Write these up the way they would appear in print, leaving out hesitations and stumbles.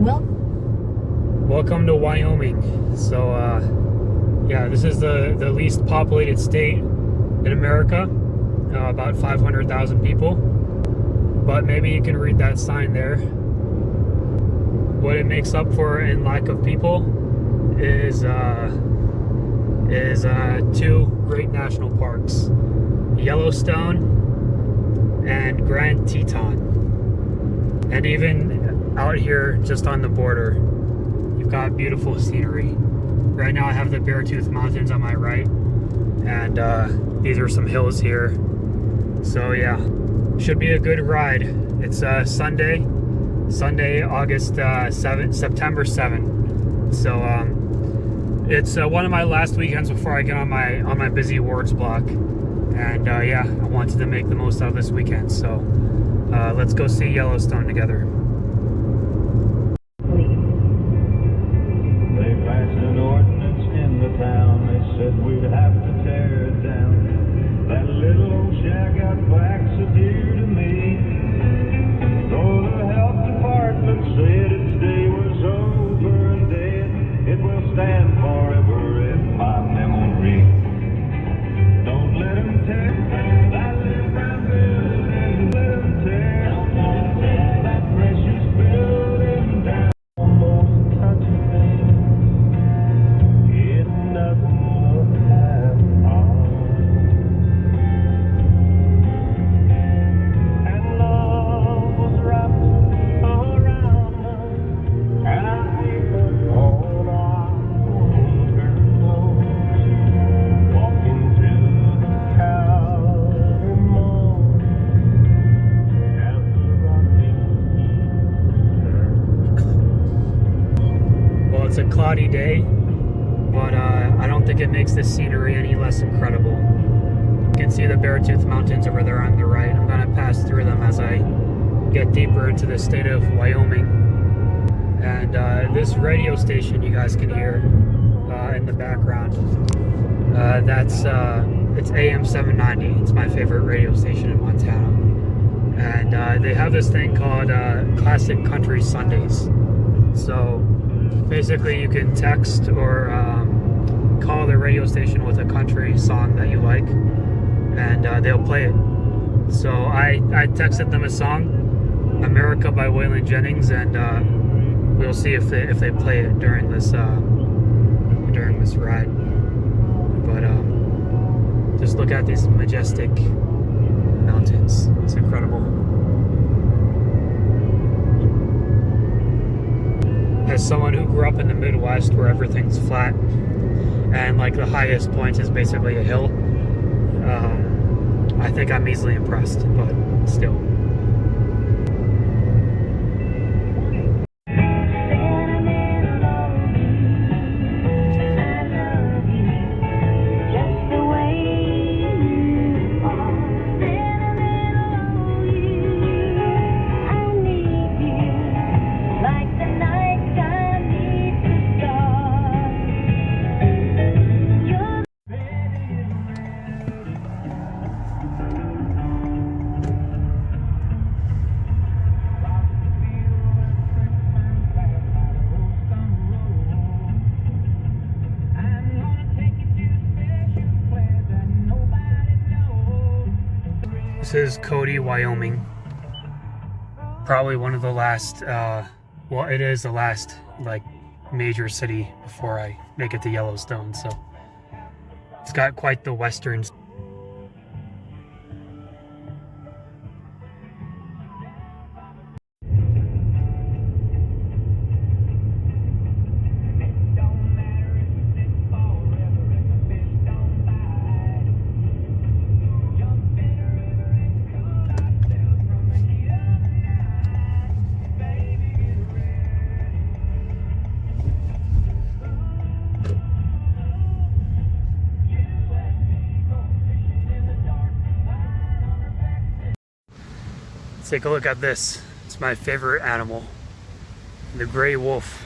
Well, welcome to Wyoming. So, yeah, this is the least populated state in America, about 500,000 people. But maybe you can read that sign there. What it makes up for in lack of people is two great national parks, Yellowstone and Grand Teton. And even out here just on the border, you've got beautiful scenery. Right now I have the Beartooth Mountains on my right, and these are some hills here. So yeah, should be a good ride. It's Sunday, August 7th, September 7th. So it's one of my last weekends before I get on my busy awards block, and yeah, I wanted to make the most out of this weekend. So let's go see Yellowstone together. They passed an ordinance in the town. They said we'd have to tear it down. That little old shack out back's so dear to me. Though the health department said its day was over and dead, it will stand forever in my memory. Don't let them tear that little brown building. Let them tear that precious building down. Almost touching me. It doesn't look half hard. And love was wrapped around us as we put on our winter clothes, walking to the Calvary Mall as the running turned. Well, it's a cloudy day, but I don't think it makes the scenery any less incredible. You can see the Beartooth Mountains over there on the right. I'm going to pass through them as I get deeper into the state of Wyoming. And this radio station you guys can hear in the background, it's AM 790. It's my favorite radio station in Montana. And they have this thing called Classic Country Sundays. So basically you can text or call the radio station with a country song that you like, and they'll play it. So I texted them a song, America by Waylon Jennings, and we'll see if they play it during this ride. But just look at these majestic mountains. It's incredible. As someone who grew up in the Midwest where everything's flat and like the highest point is basically a hill, I think I'm easily impressed, but still. This is Cody, Wyoming. Probably one of the last, well, it is the last like major city before I make it to Yellowstone. So it's got quite the western. Take a look at this. It's my favorite animal, the gray wolf.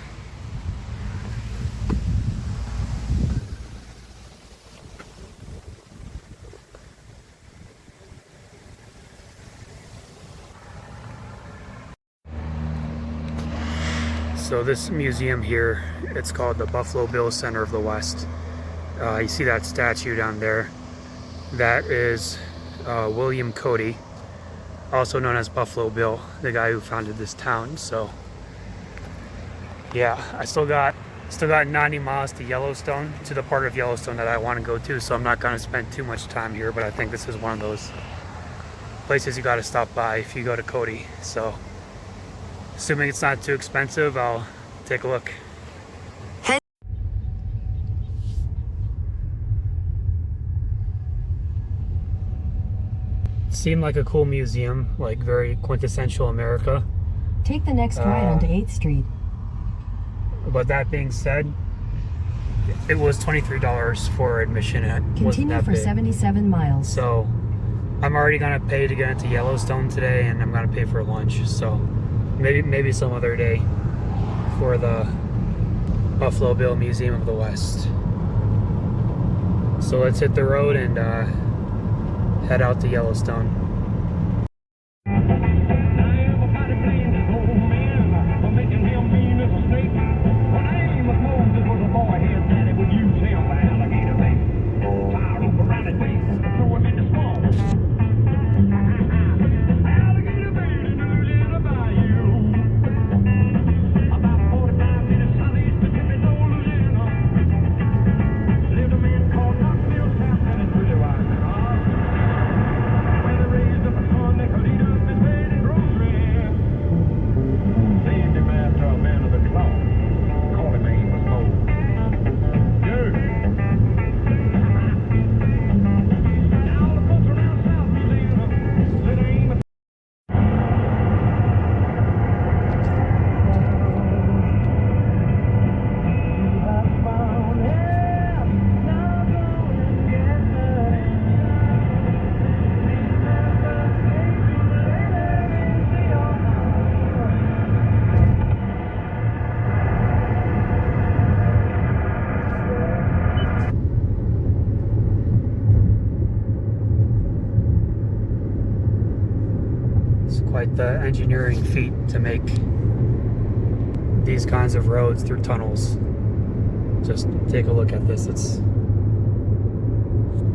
So this museum here, it's called the Buffalo Bill Center of the West. You see that statue down there? That is William Cody, also known as Buffalo Bill, the guy who founded this town. So yeah, I still got 90 miles to Yellowstone, to the part of Yellowstone that I want to go to, so I'm not going to spend too much time here, but I think this is one of those places you got to stop by if you go to Cody. So assuming it's not too expensive, I'll take a look. Seemed like a cool museum, like very quintessential America. Take the next right onto 8th Street. But that being said, it was $23 for admission. Continue for 77 miles. So I'm already gonna pay to get into Yellowstone today, and I'm gonna pay for lunch. So maybe some other day for the Buffalo Bill Museum of the West. So let's hit the road and head out to Yellowstone. Quite the engineering feat to make these kinds of roads through tunnels. Just take a look at this. It's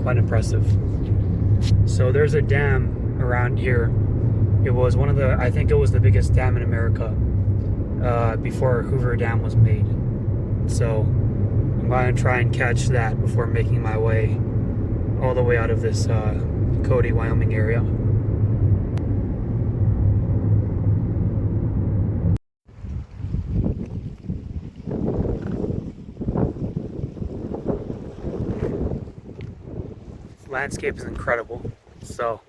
quite impressive. So there's a dam around here. It was I think it was the biggest dam in America before Hoover Dam was made. So I'm going to try and catch that before making my way all the way out of this Cody, Wyoming area. Landscape is incredible. So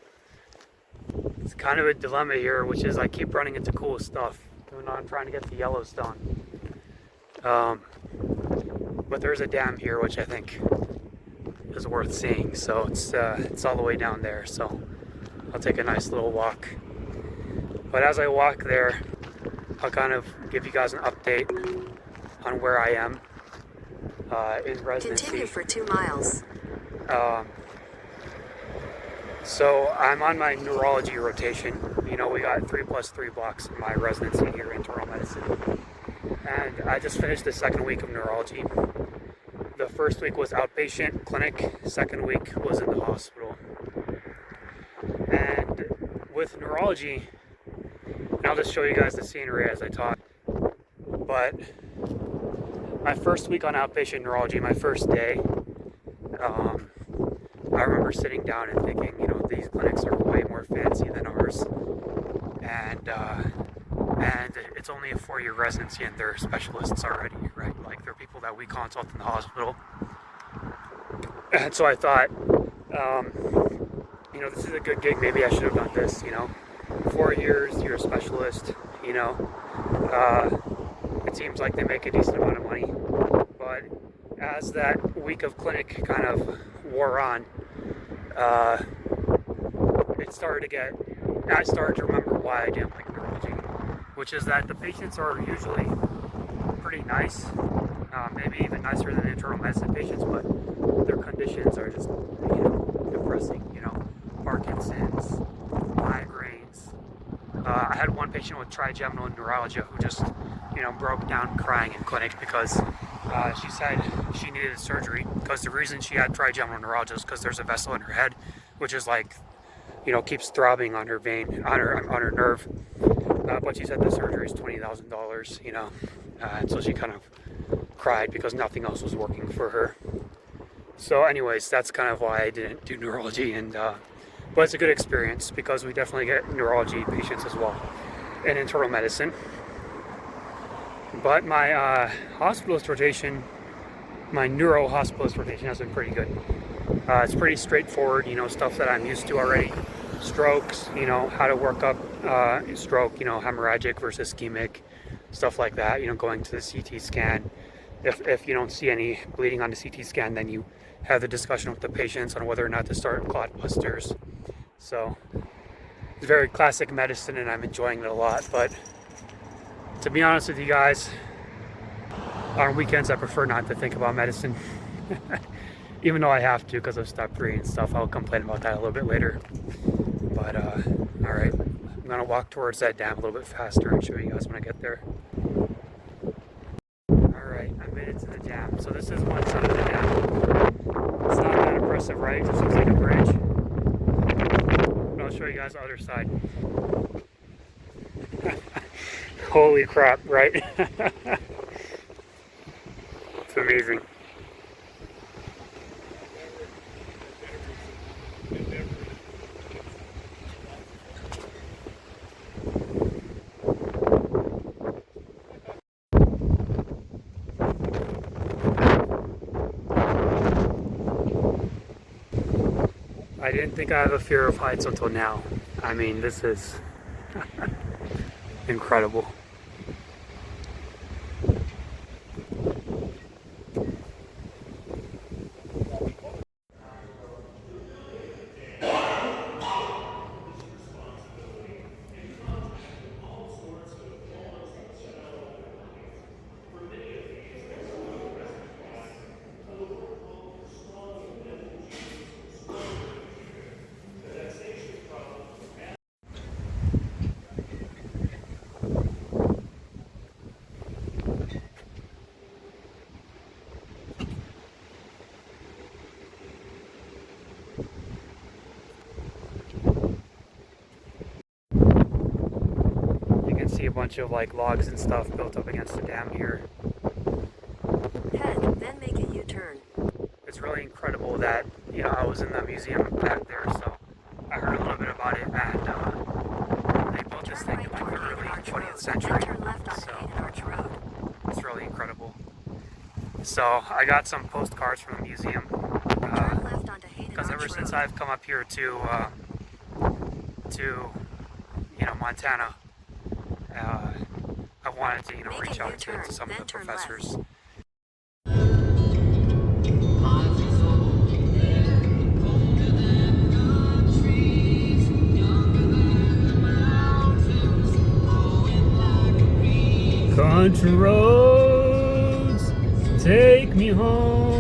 it's kind of a dilemma here, which is I keep running into cool stuff when I'm trying to get to Yellowstone. But there's a dam here which I think is worth seeing. So it's all the way down there. So I'll take a nice little walk. But as I walk there, I'll kind of give you guys an update on where I am in Residency. Continue for 2 miles. So I'm on my neurology rotation. You know, we got 3+3 blocks in my residency here in internal medicine. And I just finished the second week of neurology. The first week was outpatient clinic, second week was in the hospital. And with neurology, and I'll just show you guys the scenery as I talk, but my first week on outpatient neurology, my first day, I remember sitting down and thinking, you know, these clinics are way more fancy than ours, and it's only a 4-year residency and they're specialists already, right? Like they're people that we consult in the hospital. And so I thought, you know, this is a good gig. Maybe I should have done this. You know, 4 years, you're a specialist. You know, it seems like they make a decent amount of money. But as that week of clinic kind of wore on, I started to remember why I didn't like neurology, which is that the patients are usually pretty nice, maybe even nicer than internal medicine patients, but their conditions are just, you know, depressing, you know, Parkinson's, migraines. I had one patient with trigeminal neuralgia who just you know, broke down crying in clinic because she said she needed surgery because the reason she had trigeminal neuralgia is because there's a vessel in her head, which is like, you know, keeps throbbing on her vein, on her nerve. But she said the surgery is $20,000, you know, and so she kind of cried because nothing else was working for her. So anyways, that's kind of why I didn't do neurology, and but it's a good experience because we definitely get neurology patients as well in internal medicine. But my hospitalist rotation, my neuro hospitalist rotation has been pretty good. It's pretty straightforward, you know, stuff that I'm used to already. Strokes, you know, how to work up stroke, you know, hemorrhagic versus ischemic, stuff like that, you know, going to the CT scan. If you don't see any bleeding on the CT scan, then you have the discussion with the patients on whether or not to start clot busters. So it's very classic medicine and I'm enjoying it a lot. But to be honest with you guys, on weekends I prefer not to think about medicine. Even though I have to because of step 3 and stuff. I'll complain about that a little bit later. But all right, I'm gonna walk towards that dam a little bit faster and show you guys when I get there. All right, I made it to the dam. So this is one side of the dam. It's not that impressive, right? It just looks like a bridge. But I'll show you guys the other side. Holy crap, right? It's amazing. I didn't think I have a fear of heights until now. I mean, this is incredible. See a bunch of like logs and stuff built up against the dam here. Head, then make a U-turn. It's really incredible that, you know, I was in the museum back there, so I heard a little bit about it, and they built this thing in like the early 20th century, so it's really incredible. So I got some postcards from the museum, because ever since I've come up here to you know, Montana, I wanted to, you know, reach out to some of the professors. Country roads, take me home.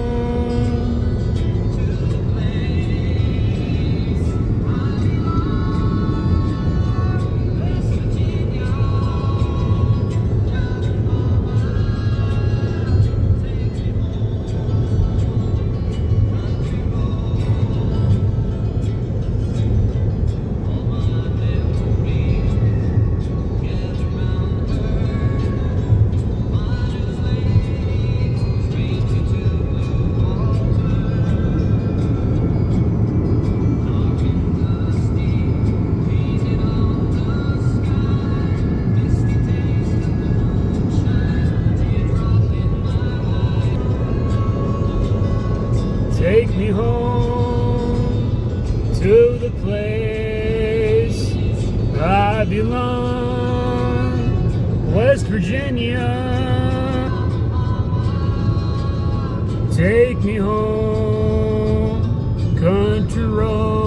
Take me home to the place I belong, West Virginia. Take me home, country roads.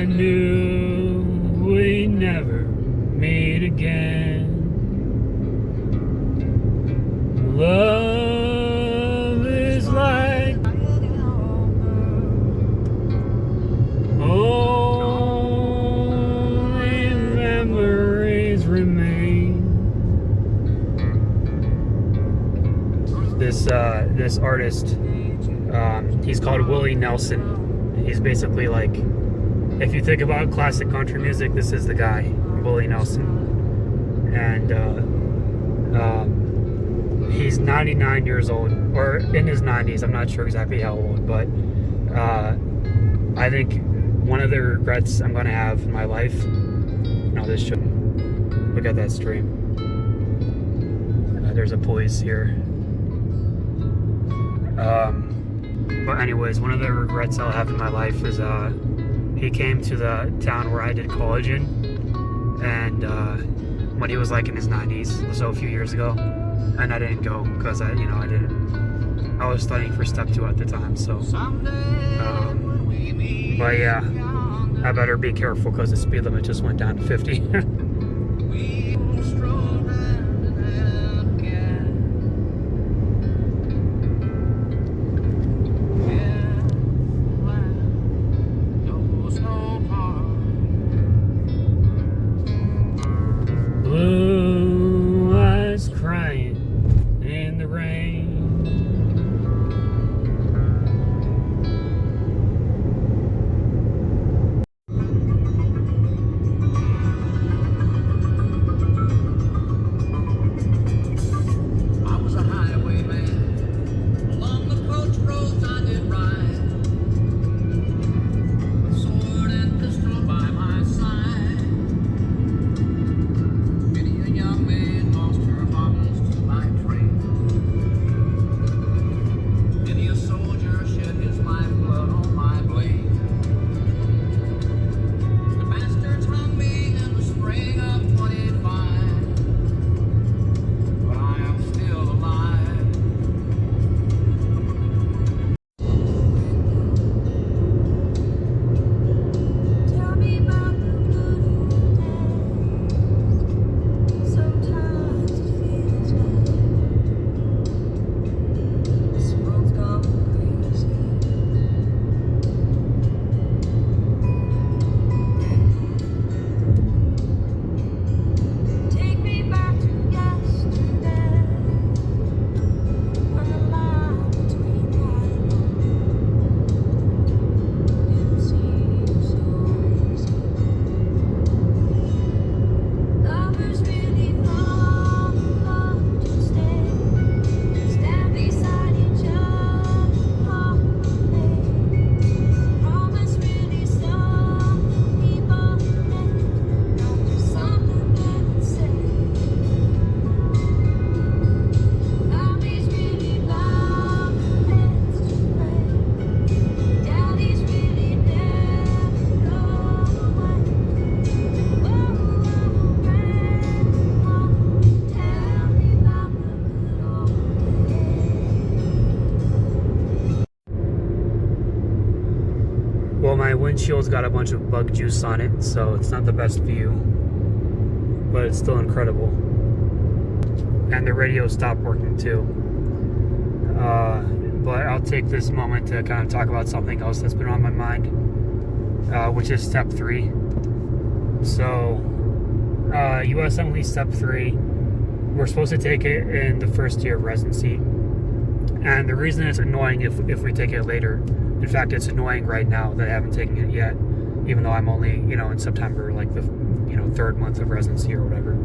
I knew we'd never meet again. Love is like only memories remain. This artist, he's called Willie Nelson. He's basically like, if you think about classic country music, this is the guy, Willie Nelson. And he's 99 years old, or in his 90s. I'm not sure exactly how old, but I think one of the regrets I'm going to have in my life, no, this shouldn't. Look at that stream. There's a police here. But anyways, one of the regrets I'll have in my life is he came to the town where I did college in, and when he was like in his 90s, so a few years ago, and I didn't go because I was studying for step 2 at the time. So but yeah, I better be careful because the speed limit just went down to 50. Blue eyes crying in the rain. I was a highwayman. Along the coach roads I did ride, with sword and pistol by my side. Many a young man lost her bodies to my train. Many a soldier shed his lifeblood on my blade. The bastards hung me in the spring of 25, but I am still alive. Tell me about the good old days. Sometimes it feels like this world's gone crazy. Take me back to yesterday, when the line between right and wrong didn't seem so easy. Lovers really fall in love to stay, stand beside each other all day. Promise really some people make, not just something they would say. Families really love heads to pray. Daddies really never go away. Oh, Grandma, tell me about the good old days. Well, my windshield's got a bunch of bug juice on it, so it's not the best view, but it's still incredible. And the radio stopped working too. But I'll take this moment to kind of talk about something else that's been on my mind, which is step 3. So, USMLE step 3, we're supposed to take it in the first year of residency. And the reason it's annoying if we take it later, in fact, it's annoying right now that I haven't taken it yet, even though I'm only, in September, like the, 3rd month of residency or whatever,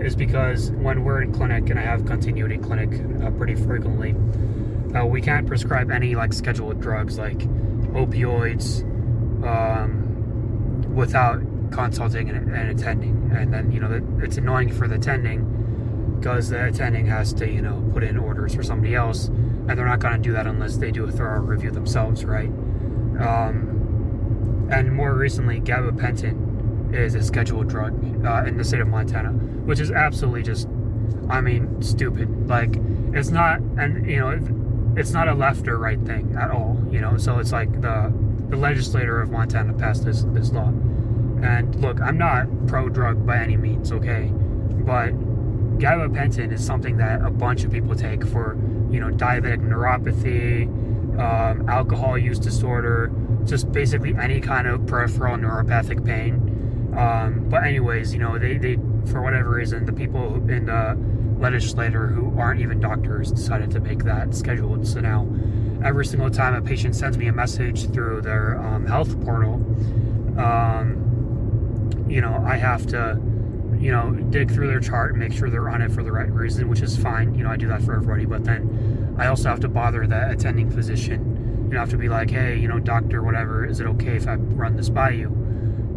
is because when we're in clinic, and I have continuity clinic pretty frequently, we can't prescribe any like scheduled drugs like opioids without consulting and attending. And then, it's annoying for the attending because the attending has to, put in orders for somebody else, and they're not going to do that unless they do a thorough review themselves, right? And more recently, Gabapentin is a scheduled drug in the state of Montana, which is absolutely just, stupid. Like, it's not, and it's not a left or right thing at all, you know. So it's like the legislator of Montana passed this law. And look, I'm not pro-drug by any means, okay? But gabapentin is something that a bunch of people take for, you know, diabetic neuropathy, alcohol use disorder, just basically any kind of peripheral neuropathic pain. But anyways, you know, they for whatever reason, the people in the legislature who aren't even doctors decided to make that scheduled. So now every single time a patient sends me a message through their health portal, you know, I have to, you know, dig through their chart and make sure they're on it for the right reason, which is fine. You know, I do that for everybody. But then I also have to bother the attending physician. You know, I have to be like, hey, you know, doctor, whatever, is it okay if I run this by you?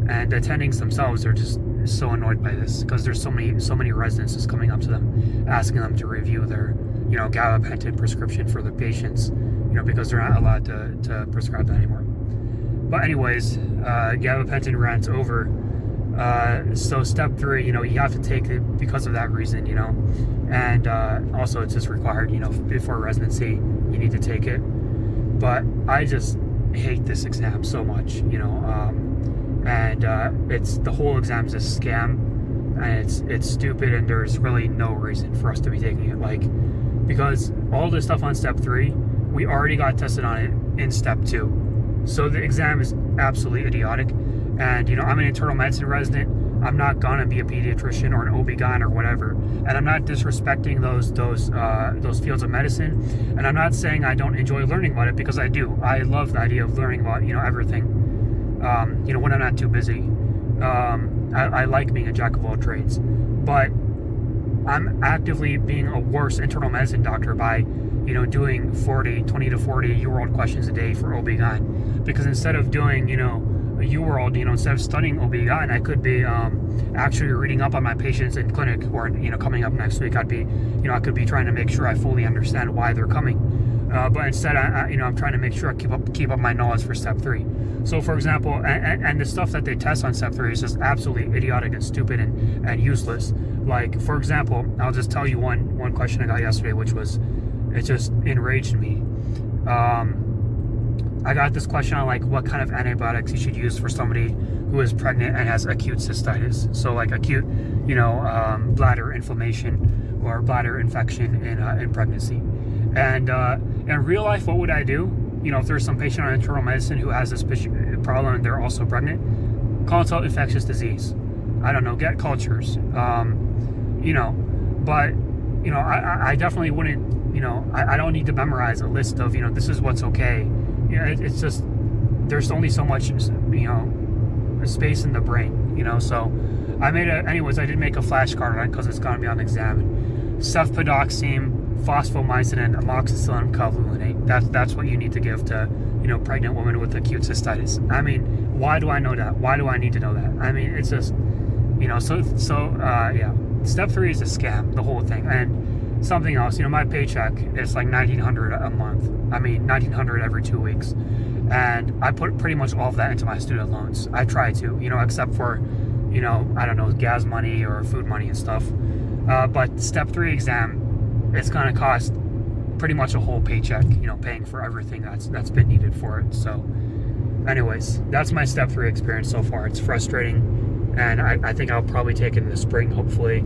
And the attendings themselves are just so annoyed by this because there's so many residences coming up to them asking them to review their, you know, gabapentin prescription for the patients, you know, because they're not allowed to prescribe that anymore. But anyways, gabapentin rant's over. So step 3, you know, you have to take it because of that reason, you know, and also it's just required, you know, before residency you need to take it. But I just hate this exam so much, you know, and it's, the whole exam's a scam, and it's stupid, and there's really no reason for us to be taking it, like, because all the stuff on step 3 we already got tested on it in step 2, so the exam is absolutely idiotic. And, you know, I'm an internal medicine resident. I'm not gonna be a pediatrician or an OB-GYN or whatever. And I'm not disrespecting those fields of medicine. And I'm not saying I don't enjoy learning about it, because I do. I love the idea of learning about, you know, everything. You know, when I'm not too busy. I like being a jack of all trades. But I'm actively being a worse internal medicine doctor by, you know, doing 20 to 40 UWorld questions a day for OB-GYN. Because instead of doing, you know, UWorld, you know, instead of studying OB-GYN, I could be actually reading up on my patients in clinic, or, you know, coming up next week, I could be trying to make sure I fully understand why they're coming. But instead, you know, I'm trying to make sure I keep up my knowledge for step 3. So, for example, and the stuff that they test on step 3 is just absolutely idiotic and stupid and useless. Like, for example, I'll just tell you one question I got yesterday, which was, it just enraged me. I got this question on, like, what kind of antibiotics you should use for somebody who is pregnant and has acute cystitis. So, like, acute, you know, bladder inflammation or bladder infection in pregnancy. And in real life, what would I do? You know, if there's some patient on internal medicine who has this problem and they're also pregnant, consult infectious disease. I don't know, get cultures. You know, but, you know, I definitely wouldn't, you know, I don't need to memorize a list of, you know, this is what's okay. You know, it's just, there's only so much, you know, space in the brain, you know. So I did make a flashcard on it because it's going to be on the exam. Cefpodoxime, phosphomycin, and amoxicillin clavulanate. That's what you need to give to, you know, pregnant women with acute cystitis. I mean, why do I know that? Why do I need to know that? I mean, it's just, you know, yeah. Step 3 is a scam, the whole thing. And something else, you know, my paycheck is like $1,900 a month. I mean, $1,900 every 2 weeks. And I put pretty much all of that into my student loans. I try to, you know, except for, you know, I don't know, gas money or food money and stuff. But step 3 exam, it's going to cost pretty much a whole paycheck, you know, paying for everything that's been needed for it. So anyways, that's my step 3 experience so far. It's frustrating. And I think I'll probably take it in the spring, hopefully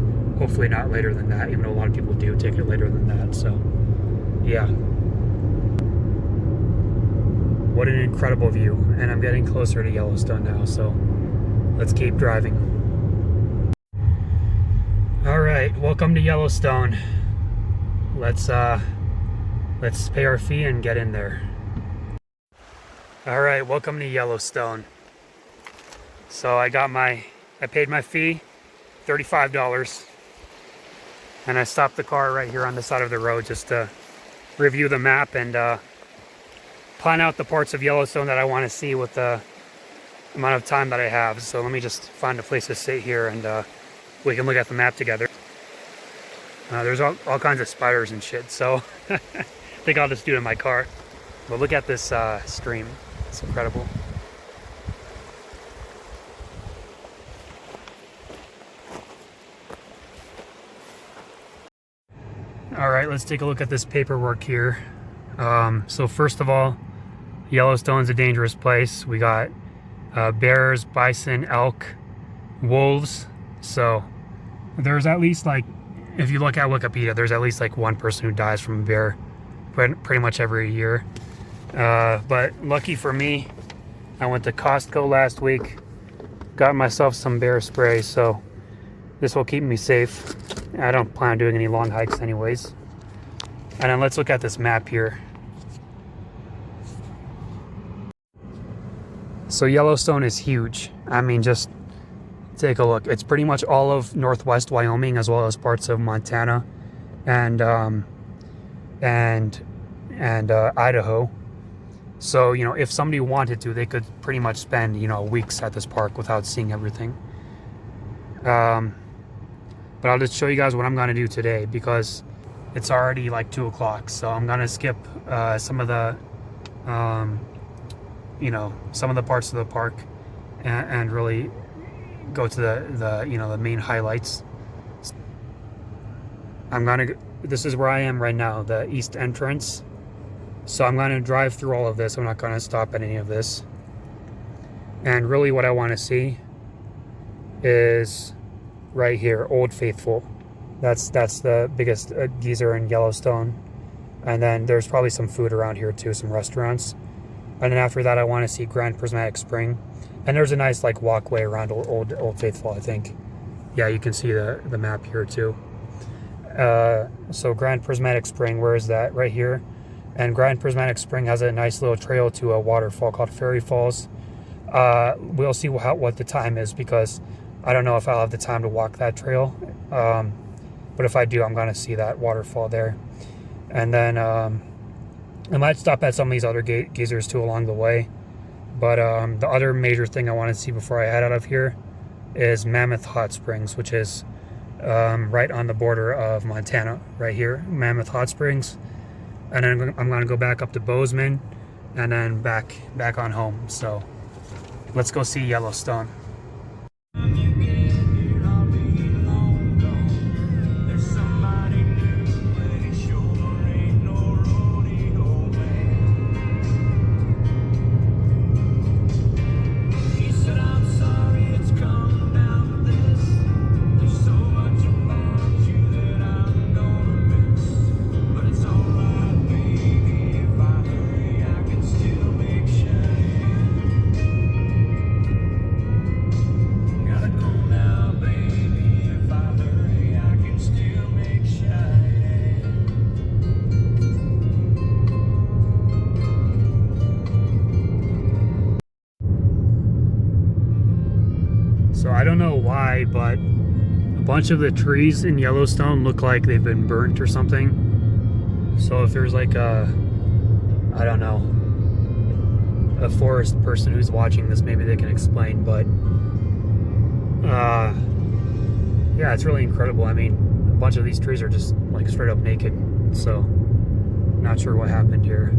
not later than that, even though a lot of people do take it later than that. So, yeah. What an incredible view. And I'm getting closer to Yellowstone now, so let's keep driving. All right, welcome to Yellowstone. Let's pay our fee and get in there. All right, welcome to Yellowstone. So I paid my fee, $35, and I stopped the car right here on the side of the road just to review the map and plan out the parts of Yellowstone that I want to see with the amount of time that I have. So let me just find a place to sit here and we can look at the map together. There's all kinds of spiders and shit, so I think I'll just do it in my car. But look at this stream, it's incredible. All right, let's take a look at this paperwork here. So first of all, Yellowstone's a dangerous place. We got bears, bison, elk, wolves. So there's at least, like, if you look at Wikipedia, there's at least like one person who dies from a bear pretty much every year. But lucky for me, I went to Costco last week, got myself some bear spray, so this will keep me safe. I don't plan on doing any long hikes anyways. And then let's look at this map here. So Yellowstone is huge. I mean, just take a look. It's pretty much all of northwest Wyoming, as well as parts of Montana and Idaho. So, you know, if somebody wanted to, they could pretty much spend, you know, weeks at this park without seeing everything. But I'll just show you guys what I'm going to do today, because it's already like 2 o'clock. So I'm going to skip some of the, you know, some of the parts of the park and really go to the you know, the main highlights. This is where I am right now, the east entrance. So I'm going to drive through all of this. I'm not going to stop at any of this. And really what I want to see is right here, Old Faithful. That's the biggest geyser in Yellowstone. And then there's probably some food around here too, some restaurants. And then after that, I want to see Grand Prismatic Spring. And there's a nice like walkway around Old Faithful, I think. Yeah, you can see the map here too. So Grand Prismatic Spring, where is that? Right here. And Grand Prismatic Spring has a nice little trail to a waterfall called Fairy Falls. We'll see what the time is, because I don't know if I'll have the time to walk that trail. But if I do, I'm going to see that waterfall there. And then I might stop at some of these other geysers too along the way. But the other major thing I want to see before I head out of here is Mammoth Hot Springs, which is right on the border of Montana, right here, Mammoth Hot Springs. And then I'm going to go back up to Bozeman and then back on home. So let's go see Yellowstone. So I don't know why, but a bunch of the trees in Yellowstone look like they've been burnt or something. So if there's like I don't know, a forest person who's watching this, maybe they can explain. But yeah, it's really incredible. I mean, a bunch of these trees are just like straight up naked. So not sure what happened here.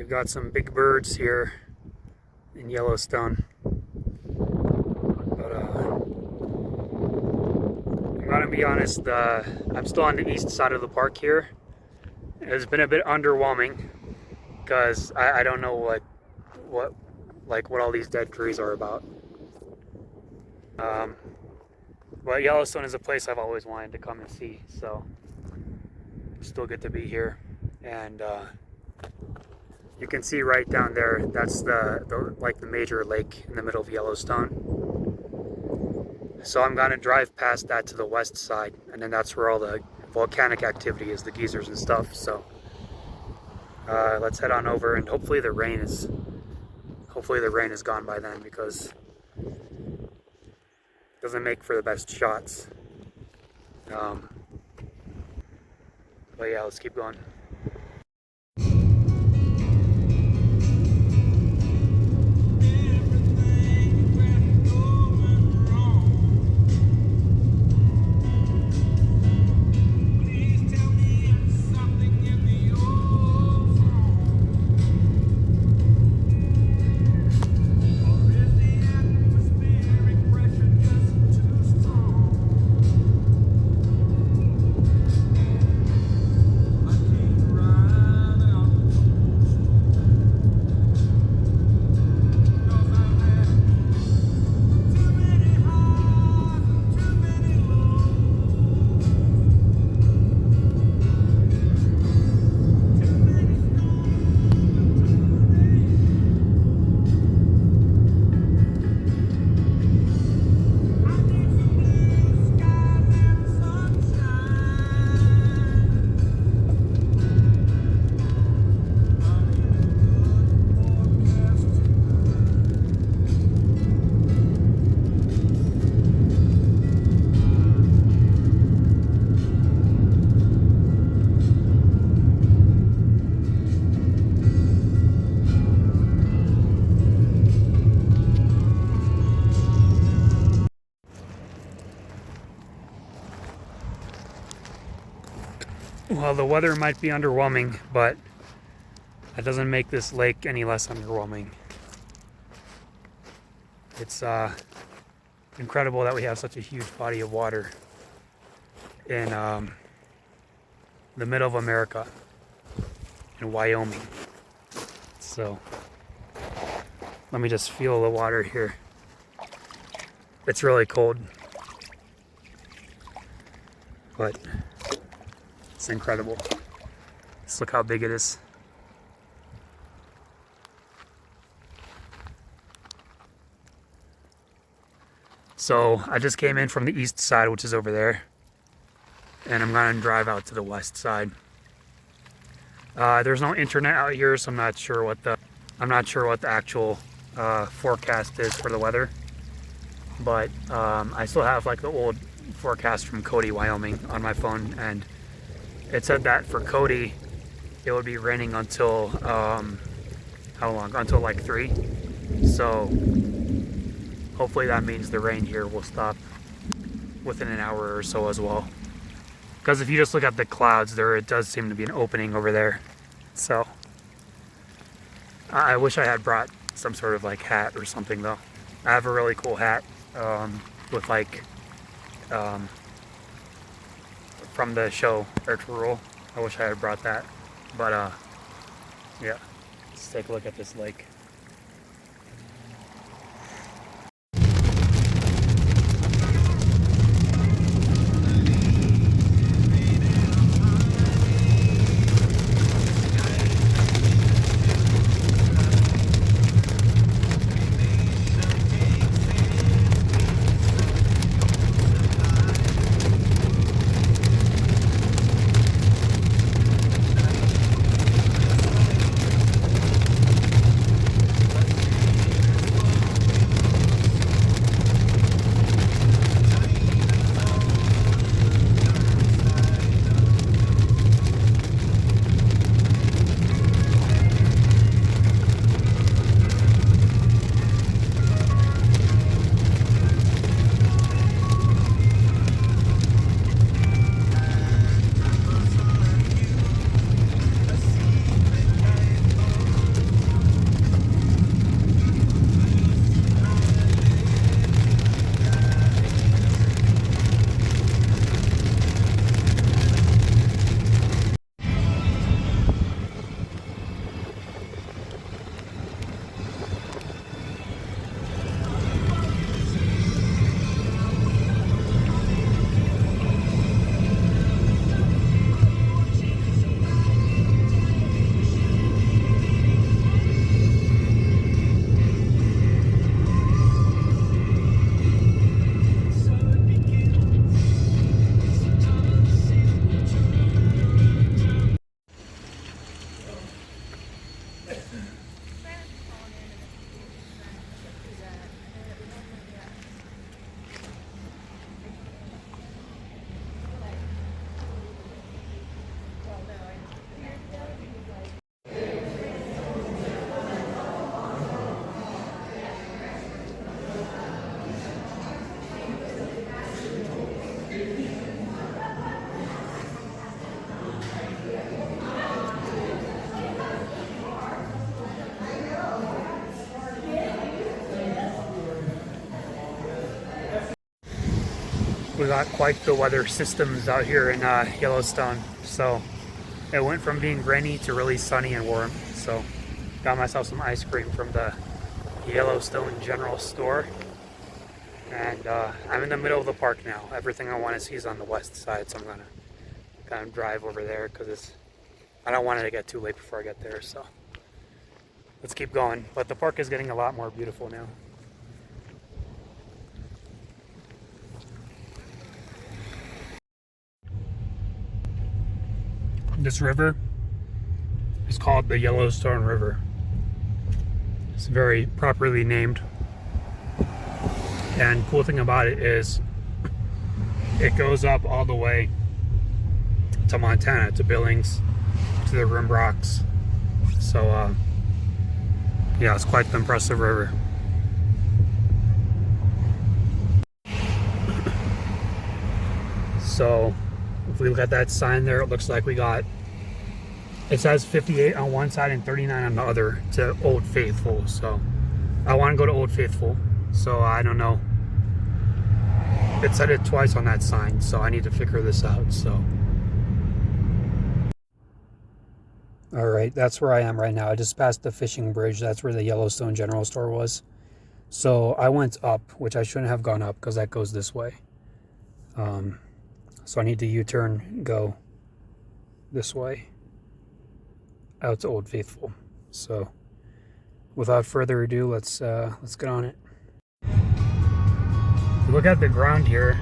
Got some big birds here in Yellowstone, but I'm gonna be honest, I'm still on the east side of the park here. It's been a bit underwhelming because I don't know what all these dead trees are about. But Yellowstone is a place I've always wanted to come and see, so still get to be here. And you can see right down there, that's the major lake in the middle of Yellowstone. So I'm gonna drive past that to the west side, and then that's where all the volcanic activity is the geysers and stuff. So let's head on over, and hopefully the rain is gone by then, because it doesn't make for the best shots. But yeah, let's keep going. Well, the weather might be underwhelming, but that doesn't make this lake any less underwhelming. It's incredible that we have such a huge body of water in the middle of America, in Wyoming. So let me just feel the water here. It's really cold, but it's incredible. Just look how big it is. So I just came in from the east side, which is over there, and I'm gonna drive out to the west side. There's no internet out here, so I'm not sure what the actual forecast is for the weather. But I still have like the old forecast from Cody, Wyoming on my phone, and it said that for Cody it would be raining until how long? Until like 3. So hopefully that means the rain here will stop within an hour or so as well. Because if you just look at the clouds there, it does seem to be an opening over there. So I wish I had brought some sort of like hat or something though. I have a really cool hat with like from the show Air to Rule. I wish I had brought that. But yeah, let's take a look at this lake. got quite the weather systems out here in Yellowstone. So it went from being rainy to really sunny and warm. So got myself some ice cream from the Yellowstone General Store. And I'm in the middle of the park now. Everything I want to see is on the west side, so I'm gonna kind of drive over there because I don't want it to get too late before I get there. So let's keep going. But the park is getting a lot more beautiful now. This river is called the Yellowstone River. It's very properly named. And cool thing about it is it goes up all the way to Montana, to Billings, to the Rim Rocks. So yeah, it's quite the impressive river. So if we look at that sign there, it looks like it says 58 on one side and 39 on the other to Old Faithful. So I want to go to Old Faithful, so I don't know. It said it twice on that sign, so I need to figure this out. So all right, that's where I am right now. I just passed the fishing bridge. That's where the Yellowstone General Store was. So I went up, which I shouldn't have gone up because that goes this way. So I need to U-turn, go this way out to Old Faithful. So without further ado, let's get on it. Look at the ground here.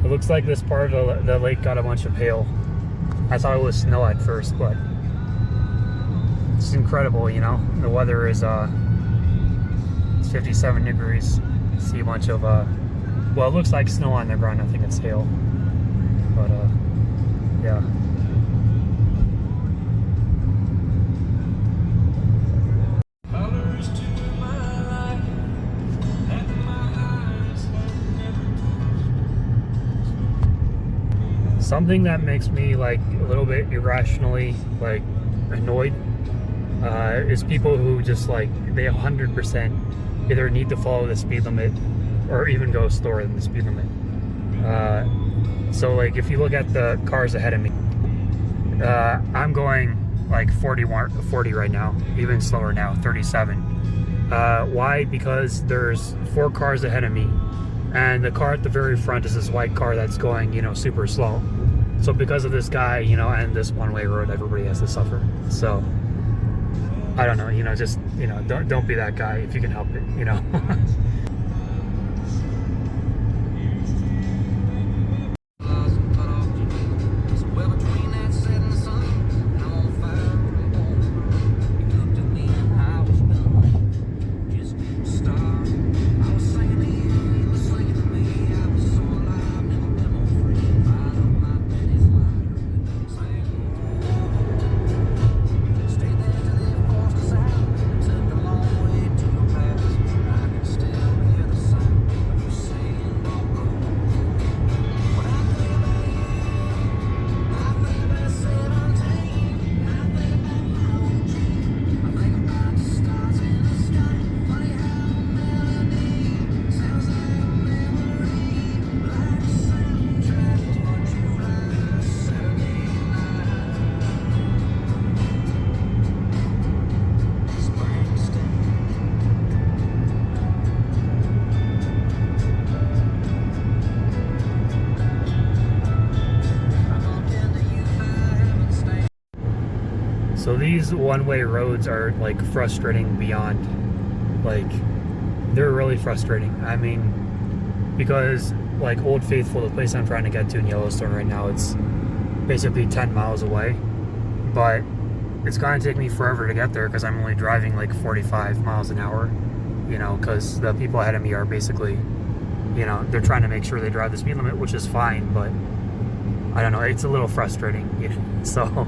It looks like this part of the lake got a bunch of hail. I thought it was snow at first, but it's incredible, you know. The weather is it's 57 degrees. See a bunch of well, it looks like snow on the ground. I think it's hail, but yeah. Something that makes me like a little bit irrationally like annoyed is people who just like they 100% either need to follow the speed limit or even go slower than the speed limit. So like if you look at the cars ahead of me, I'm going like 40 right now, even slower now, 37. Why? Because there's 4 cars ahead of me, and the car at the very front is this white car that's going, you know, super slow. So because of this guy, you know, and this one-way road, everybody has to suffer. So I don't know, you know, just, you know, don't be that guy if you can help it, you know. So these one-way roads are like frustrating beyond, like, they're really frustrating. I mean, because like Old Faithful, the place I'm trying to get to in Yellowstone right now, it's basically 10 miles away, but it's gonna take me forever to get there because I'm only driving like 45 miles an hour, you know, because the people ahead of me are basically, you know, they're trying to make sure they drive the speed limit, which is fine, but I don't know, it's a little frustrating, you know? So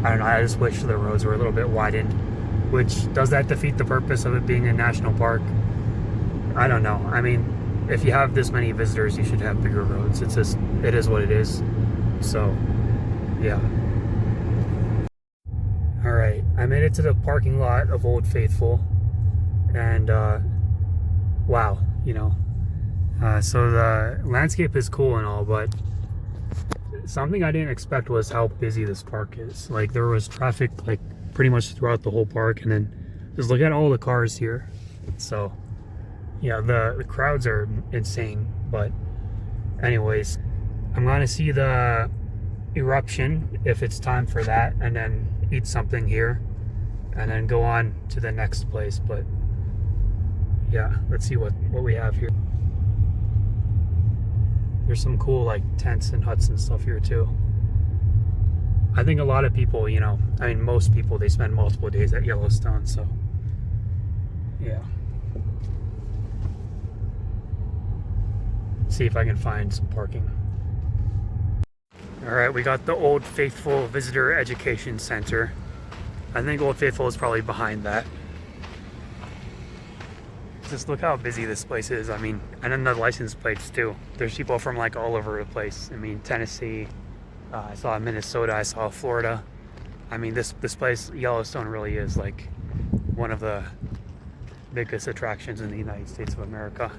I don't know, I just wish the roads were a little bit widened, which does that defeat the purpose of it being a national park? I don't know. I mean, if you have this many visitors, you should have bigger roads. It's just, it is what it is. So, yeah. All right, I made it to the parking lot of Old Faithful, and wow, you know, So the landscape is cool and all, but something I didn't expect was how busy this park is. Like, there was traffic like pretty much throughout the whole park, and then just look at all the cars here. So yeah, the crowds are insane. But anyways, I'm gonna see the eruption if it's time for that, and then eat something here, and then go on to the next place. But yeah, let's see what we have here. There's some cool like tents and huts and stuff here too. I think a lot of people, you know, I mean most people, they spend multiple days at Yellowstone, so yeah. See if I can find some parking. All right, we got the Old Faithful Visitor Education Center. I think Old Faithful is probably behind that. Just look how busy this place is. I mean, and then the license plates too. There's people from like all over the place. I mean, Tennessee, I saw Minnesota, I saw Florida. I mean, this place, Yellowstone, really is like one of the biggest attractions in the United States of America.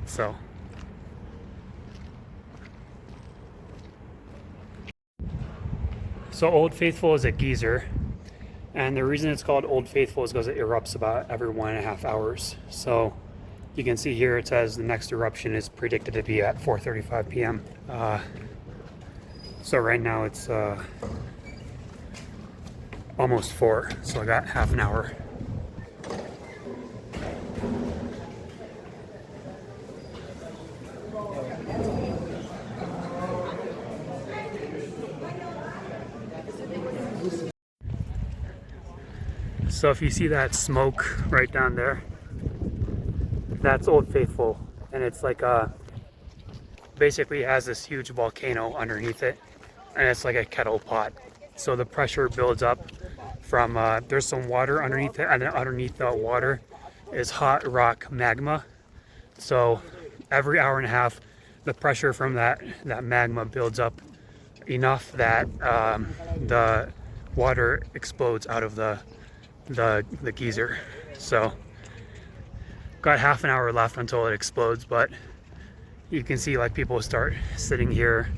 So Old Faithful is a geyser. And the reason it's called Old Faithful is because it erupts about every 1.5 hours. So you can see here it says the next eruption is predicted to be at 4:35 p.m. So right now it's almost 4, so I got half an hour. So if you see that smoke right down there, that's Old Faithful, and it's like basically has this huge volcano underneath it, and it's like a kettle pot. So the pressure builds up from there's some water underneath it, and then underneath the water is hot rock magma. So every hour and a half, the pressure from that magma builds up enough that the water explodes out of the geyser. So got half an hour left until it explodes, but you can see like people start sitting here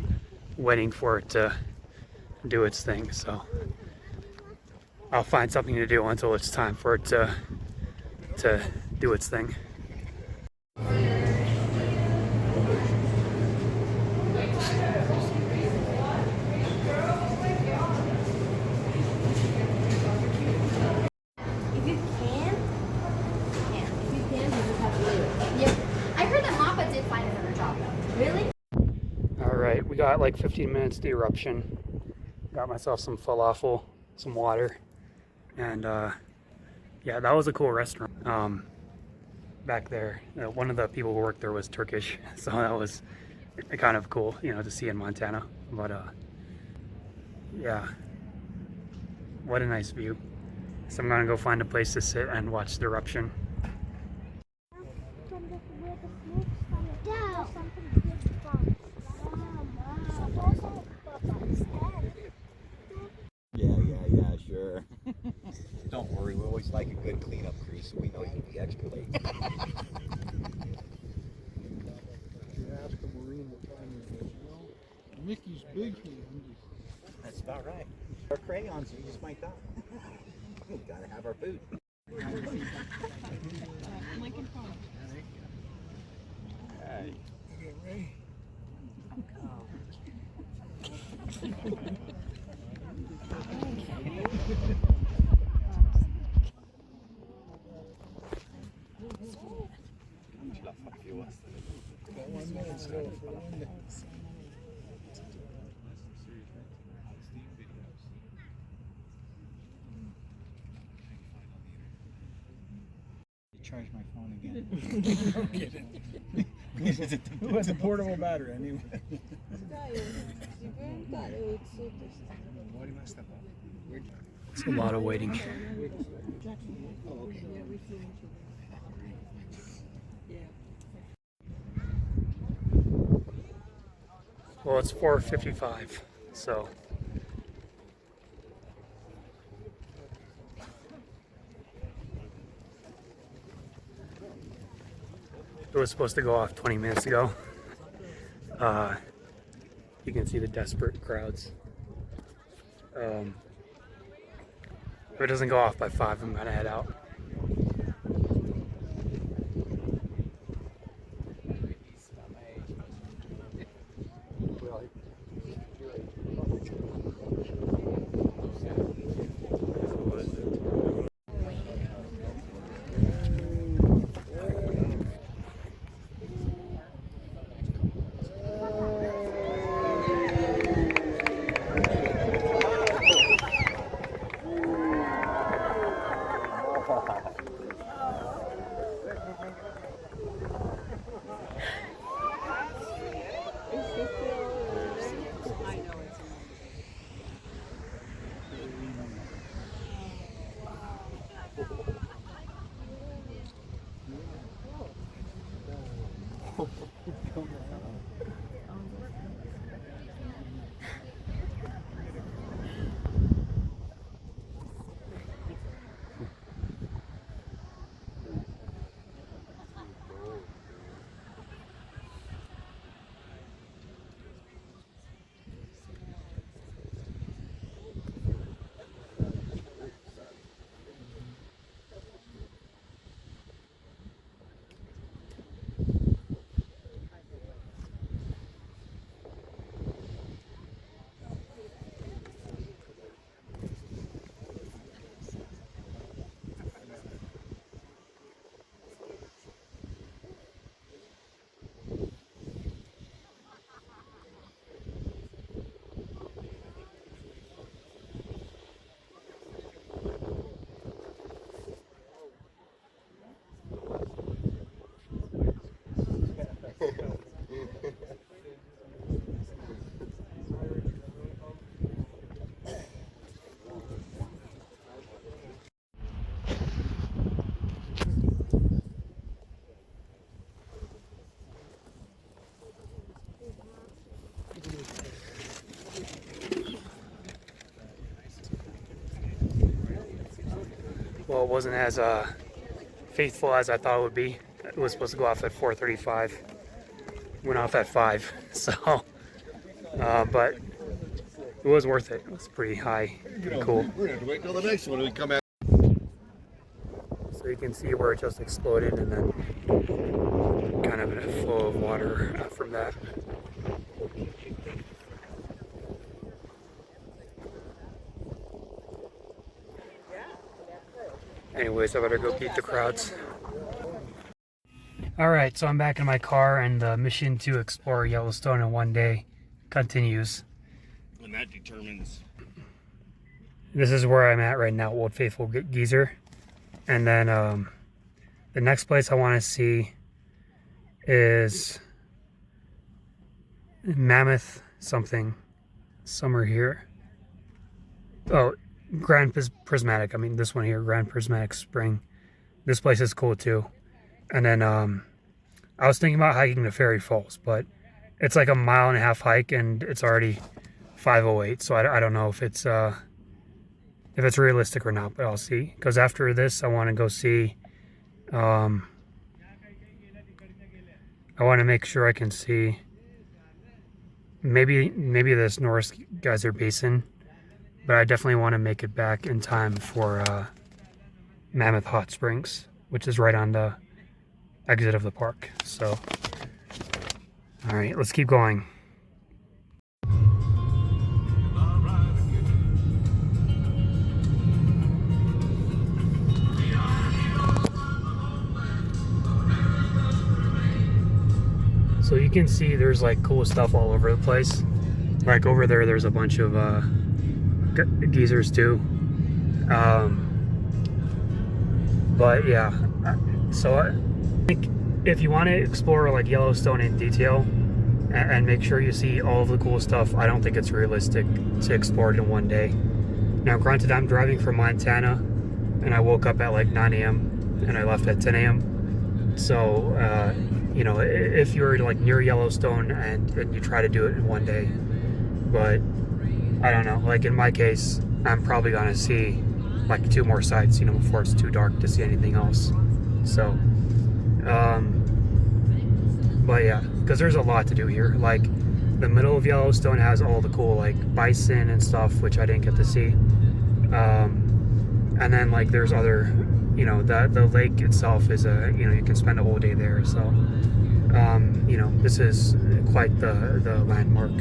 waiting for it to do its thing. So I'll find something to do until it's time for it to do its thing. We got like 15 minutes to eruption. Got myself some falafel, some water, and yeah, that was a cool restaurant. Back there, one of the people who worked there was Turkish, so that was kind of cool, you know, to see in Montana. But yeah, what a nice view. So I'm gonna go find a place to sit and watch the eruption. Yeah, sure. Don't worry, we always like a good cleanup crew, so we know you'll be extra late. Mickey's big hand. That's about right. Our crayons, you just might not. We gotta have our food. Hey. Charge my phone again. No kidding. Who has a portable battery anyway? It's a lot of waiting. Well, it's 4:55, so it was supposed to go off 20 minutes ago. You can see the desperate crowds. If it doesn't go off by 5, I'm gonna head out. Well, it wasn't as faithful as I thought it would be. It was supposed to go off at 4:35. Went off at 5. So, but it was worth it. It was pretty high, pretty cool. We're gonna have to wait till the next one when we come out. So you can see where it just exploded, and then kind of a flow of water from that. Anyways, I better go beat the crowds. Alright, so I'm back in my car, and the mission to explore Yellowstone in one day continues. And that determines. This is where I'm at right now, Old Faithful Geyser. And then the next place I want to see is Mammoth something. Somewhere here. Oh, Grand Prismatic. I mean, this one here, Grand Prismatic Spring. This place is cool too. And then I was thinking about hiking to Fairy Falls, but it's like a 1.5 mile hike, and it's already 5:08. So I don't know if it's realistic or not, but I'll see. Because after this, I want to go see. I want to make sure I can see. Maybe this North Geyser Basin. But I definitely want to make it back in time for Mammoth Hot Springs, which is right on the exit of the park. So, all right, let's keep going. So you can see there's like cool stuff all over the place. Like over there, there's a bunch of geysers too, but yeah, so I think if you want to explore like Yellowstone in detail and make sure you see all of the cool stuff, I don't think it's realistic to explore it in one day. Now granted, I'm driving from Montana and I woke up at like 9 a.m. and I left at 10 a.m. So you know, if you're like near Yellowstone and you try to do it in one day, but I don't know, like in my case, I'm probably gonna see like 2 more sites, you know, before it's too dark to see anything else. So, But yeah, because there's a lot to do here. Like the middle of Yellowstone has all the cool like bison and stuff, which I didn't get to see. And then like there's other, you know, the lake itself is a, you know, you can spend a whole day there. So you know, this is quite the landmark.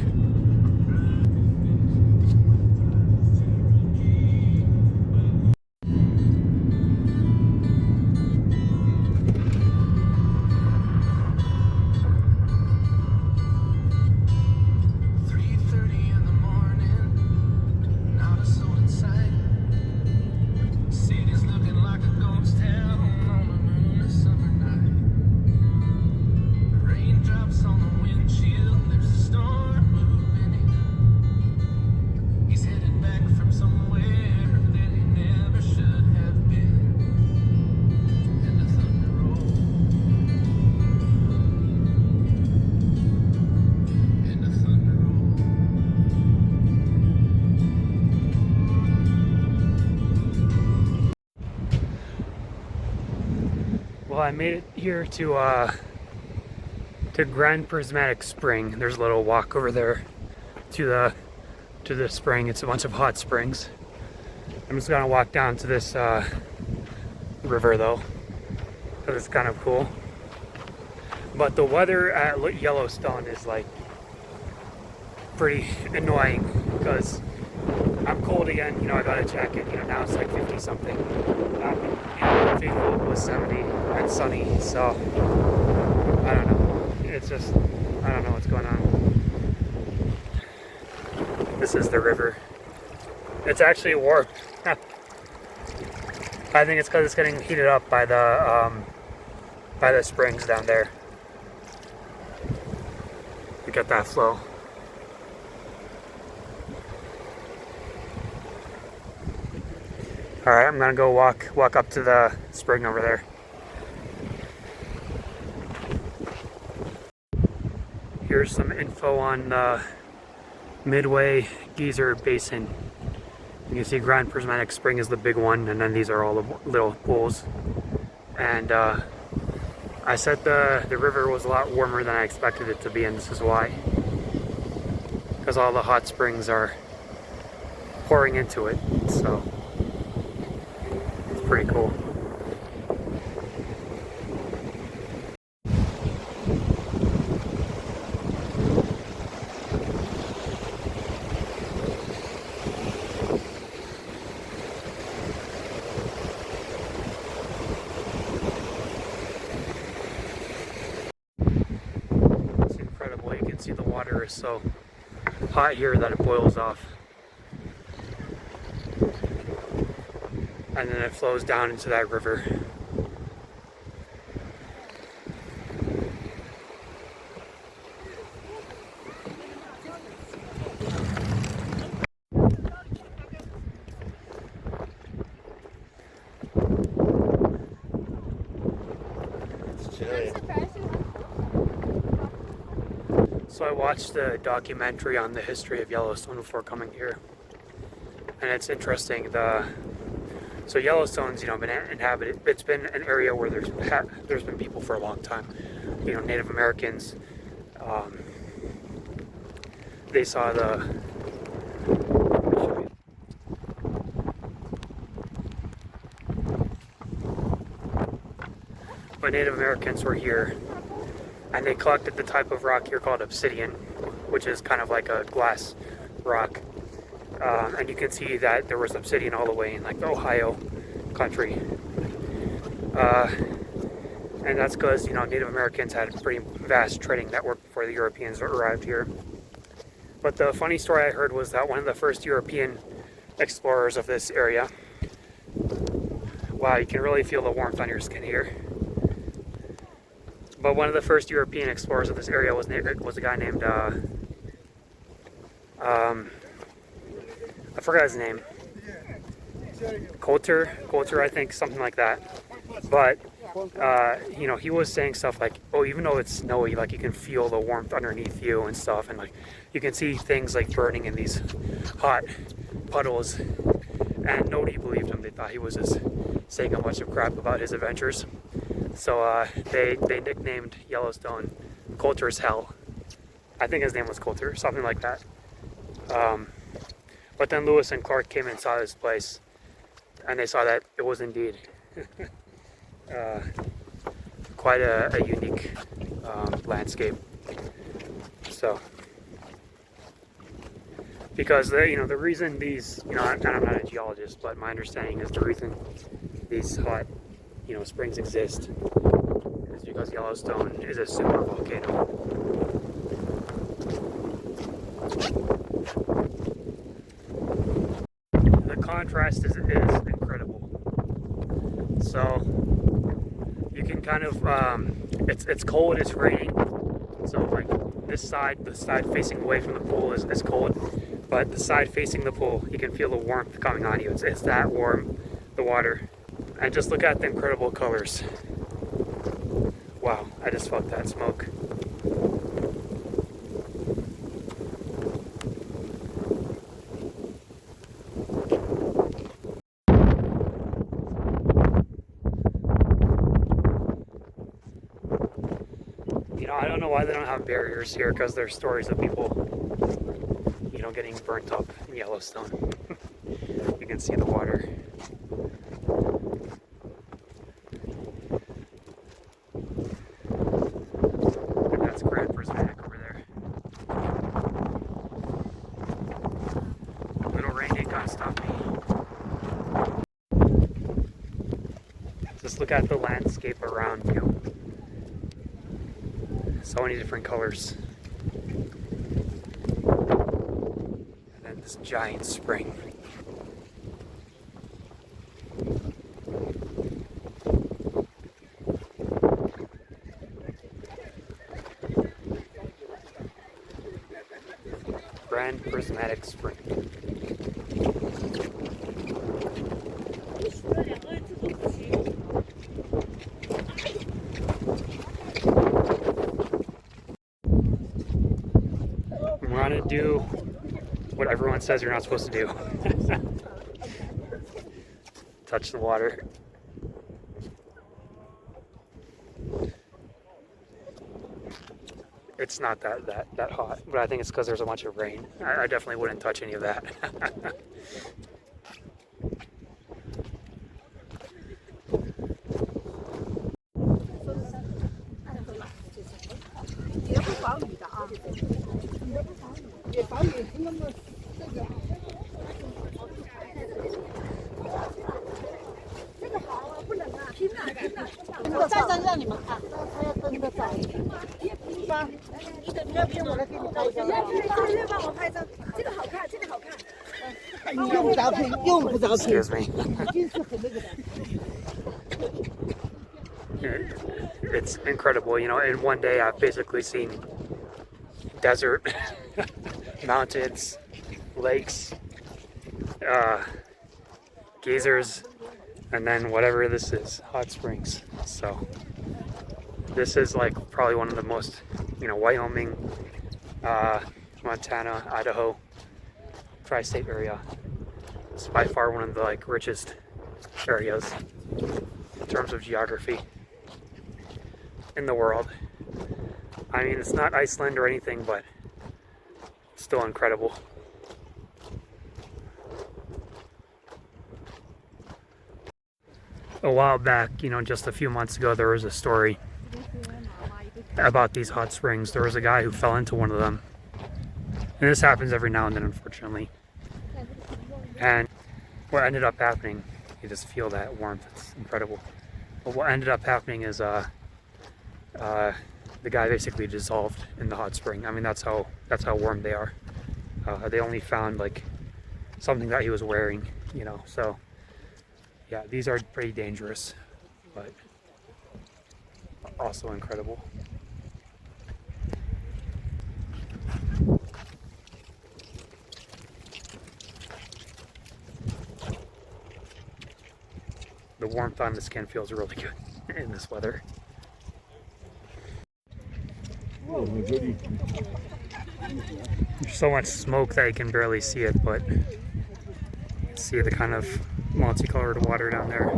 Well, I made it here to Grand Prismatic Spring. There's a little walk over there to the spring. It's a bunch of hot springs. I'm just gonna walk down to this river though, because it's kind of cool. But the weather at Yellowstone is like pretty annoying because I'm cold again. You know, I got a jacket. You know, now it's like 50 something. Faithful was 70 and sunny, so I don't know. It's just, I don't know what's going on. This is the river. It's actually warm. I think it's because it's getting heated up by the springs down there. You get that flow. All right, I'm gonna go walk up to the spring over there. Here's some info on the Midway Geyser Basin. You can see Grand Prismatic Spring is the big one, and then these are all the little pools. And I said the river was a lot warmer than I expected it to be, and this is why. Because all the hot springs are pouring into it, so it's pretty cool. See, the water is so hot here that it boils off, and then it flows down into that river. So I watched the documentary on the history of Yellowstone before coming here, and it's interesting. So Yellowstone's, you know, been inhabited. It's been an area where there's been people for a long time. You know, Native Americans. They saw but Native Americans were here. And they collected the type of rock here called obsidian, which is kind of like a glass rock. And you can see that there was obsidian all the way in like the Ohio country. And that's because, you know, Native Americans had a pretty vast trading network before the Europeans arrived here. But the funny story I heard was that one of the first European explorers of this area, wow, you can really feel the warmth on your skin here. But one of the first European explorers of this area was a guy named, I forgot his name. Coulter, I think, something like that. But, you know, he was saying stuff like, oh, even though it's snowy, like, you can feel the warmth underneath you and stuff. And, like, you can see things, like, burning in these hot puddles. And nobody believed him. They thought he was just saying a bunch of crap about his adventures. So they nicknamed Yellowstone Coulter's Hell. I think his name was Coulter, something like that. But then Lewis and Clark came and saw this place, and they saw that it was indeed quite a unique landscape. So, because the reason these, and I'm not a geologist, but my understanding is the reason these hot, springs exist is because Yellowstone is a super volcano. The contrast is incredible. So you can kind of, it's cold, it's raining. So like this side, the side facing away from the pool is cold, but the side facing the pool, you can feel the warmth coming on you. It's that warm, the water. And just look at the incredible colors. Wow, I just felt that smoke. I don't know why they don't have barriers here, because there's stories of people, getting burnt up in Yellowstone. You can see the water. And that's Prismatic over there. Little rain ain't gonna stop me. Just look at the landscape around you. So many different colors. And then this giant spring. Grand Prismatic Spring. We're gonna do what everyone says you're not supposed to do. Touch the water. It's not that hot, but I think it's because there's a bunch of rain. I definitely wouldn't touch any of that. Excuse me. It's incredible, in one day I've basically seen desert, mountains, lakes, geysers, and then whatever this is, hot springs. So this is like probably one of the most, Wyoming, Montana, Idaho, tri-state area. It's by far one of the richest areas in terms of geography in the world. I mean, it's not Iceland or anything, but it's still incredible. A while back, just a few months ago, there was a story about these hot springs. There was a guy who fell into one of them. And this happens every now and then, unfortunately. And what ended up happening, you just feel that warmth, it's incredible. But what ended up happening is the guy basically dissolved in the hot spring. I mean, that's how warm they are. They only found something that he was wearing, so yeah, these are pretty dangerous, but also incredible. The warmth on the skin feels really good in this weather. There's so much smoke that you can barely see it, but see the kind of multicolored water down there.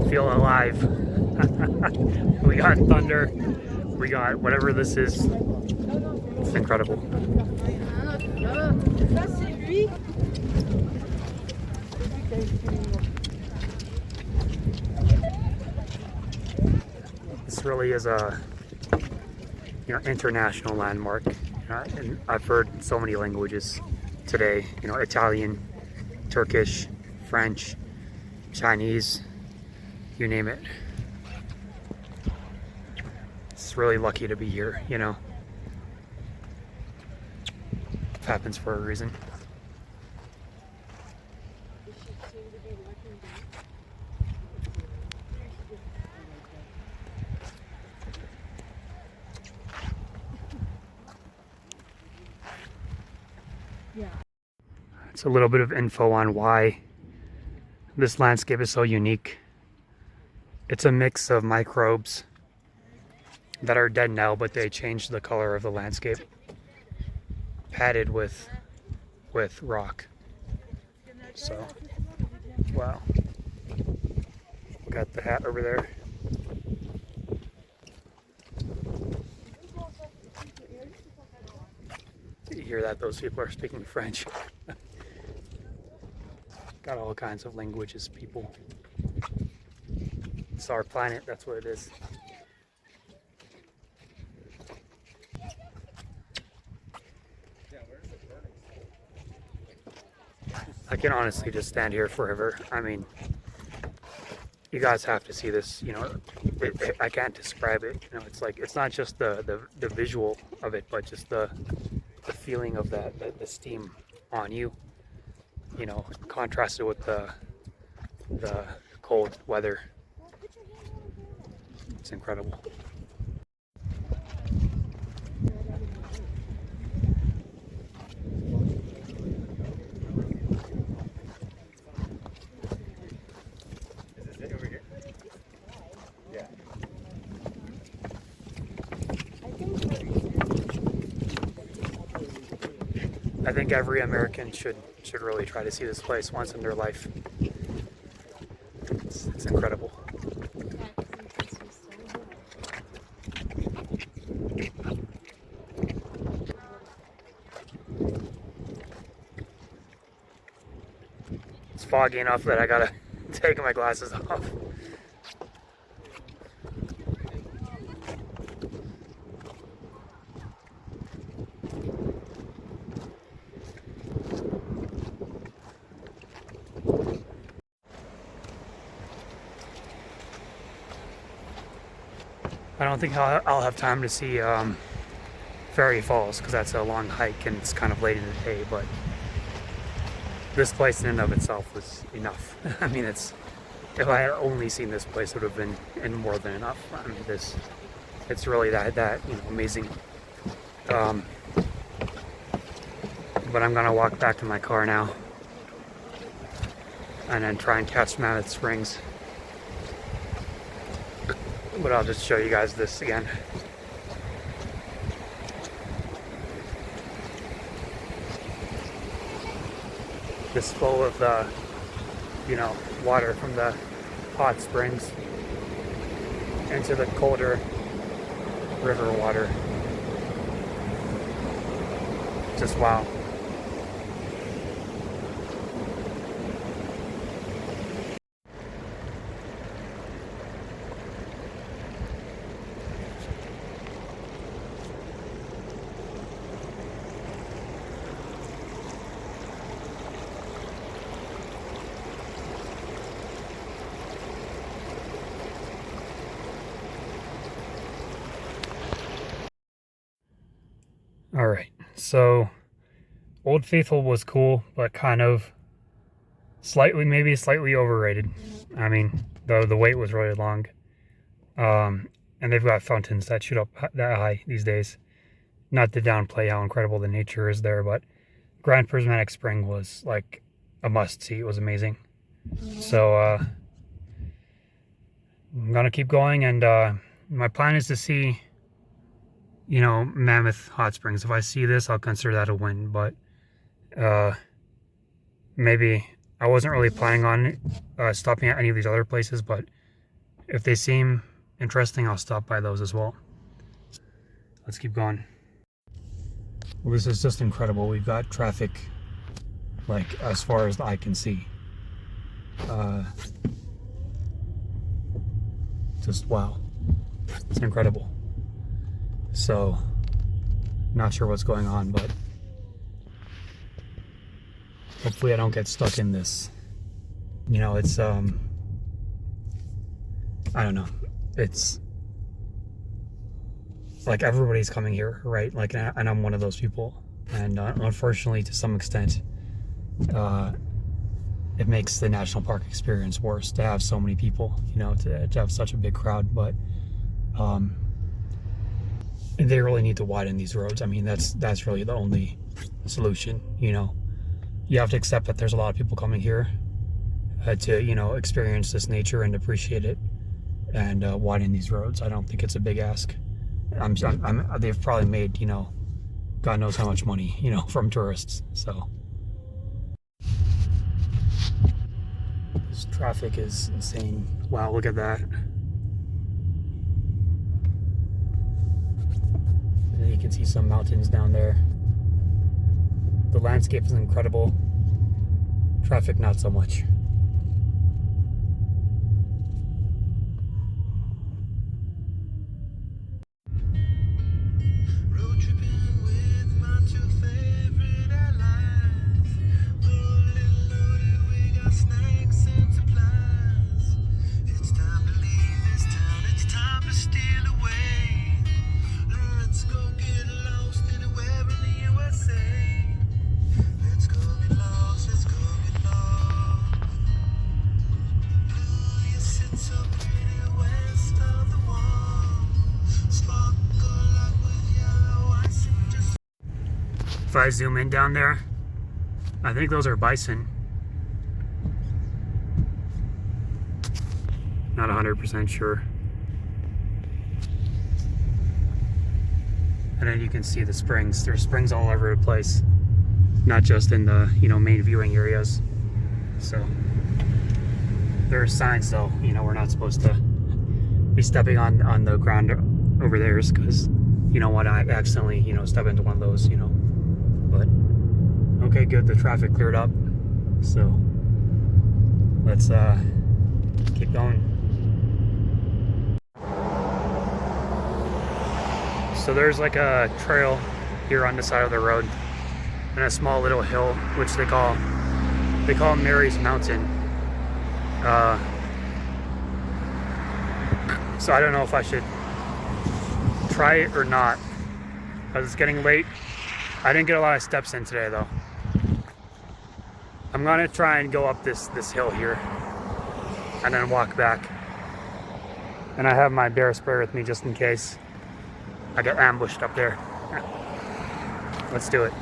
Feel alive. We got thunder. We got whatever this is. It's incredible. This really is a international landmark. And I've heard so many languages today. Italian, Turkish, French, Chinese, you name it. It's really lucky to be here. It happens for a reason. It's a little bit of info on why this landscape is so unique. It's a mix of microbes that are dead now, but they changed the color of the landscape, padded with rock. So, wow. Got the hat over there. You hear that? Those people are speaking French. Got all kinds of languages, people. It's our planet, that's what it is. I can honestly just stand here forever. I mean, you guys have to see this. I can't describe it. It's not just the visual of it, but just the feeling of the steam on you. Contrasted with the cold weather. It's incredible. Is this it over here? Yeah. I think every American should really try to see this place once in their life. It's incredible. It's foggy enough that I gotta take my glasses off. I don't think I'll have time to see Fairy Falls because that's a long hike and it's kind of late in the day, but this place in and of itself was enough. I mean, if I had only seen this place, it would have been more than enough. I mean, it's really that amazing. But I'm gonna walk back to my car now and then try and catch Mammoth Springs. But I'll just show you guys this again. This flow of the, water from the hot springs into the colder river water. Just wow. All right, so Old Faithful was cool, but kind of maybe slightly overrated. I mean, the wait was really long. And they've got fountains that shoot up that high these days. Not to downplay how incredible the nature is there, but Grand Prismatic Spring was like a must-see. It was amazing. So I'm gonna keep going, and my plan is to see Mammoth Hot Springs. If I see this, I'll consider that a win, but maybe I wasn't really planning on stopping at any of these other places, but if they seem interesting, I'll stop by those as well. Let's keep going. Well, this is just incredible. We've got traffic like as far as the eye can see. Just wow, it's incredible. So not sure what's going on, but hopefully I don't get stuck in this. You know, it's I don't know, it's like everybody's coming here, right? Like, and I'm one of those people, and unfortunately to some extent it makes the national park experience worse to have so many people, you know, to have such a big crowd. But they really need to widen these roads. I mean, that's really the only solution. You know, you have to accept that there's a lot of people coming here to, you know, experience this nature and appreciate it, and widen these roads. I don't think it's a big ask. They've probably made, you know, God knows how much money, you know, from tourists. So this traffic is insane. Wow, look at that. And you can see some mountains down there. The landscape is incredible. Traffic, not so much. If I zoom in down there, I think those are bison. Not 100% sure. And then you can see the springs. There's springs all over the place, not just in the, you know, main viewing areas. So there are signs though, you know, we're not supposed to be stepping on the ground over there, because you don't want to accidentally, you know, step into one of those, you know. But okay, good, the traffic cleared up, so let's keep going. So there's like a trail here on the side of the road, and a small little hill which they call Mary's Mountain. So I don't know if I should try it or not, because it's getting late. I didn't get a lot of steps in today though. I'm gonna try and go up this hill here and then walk back. And I have my bear spray with me just in case I get ambushed up there. Let's do it.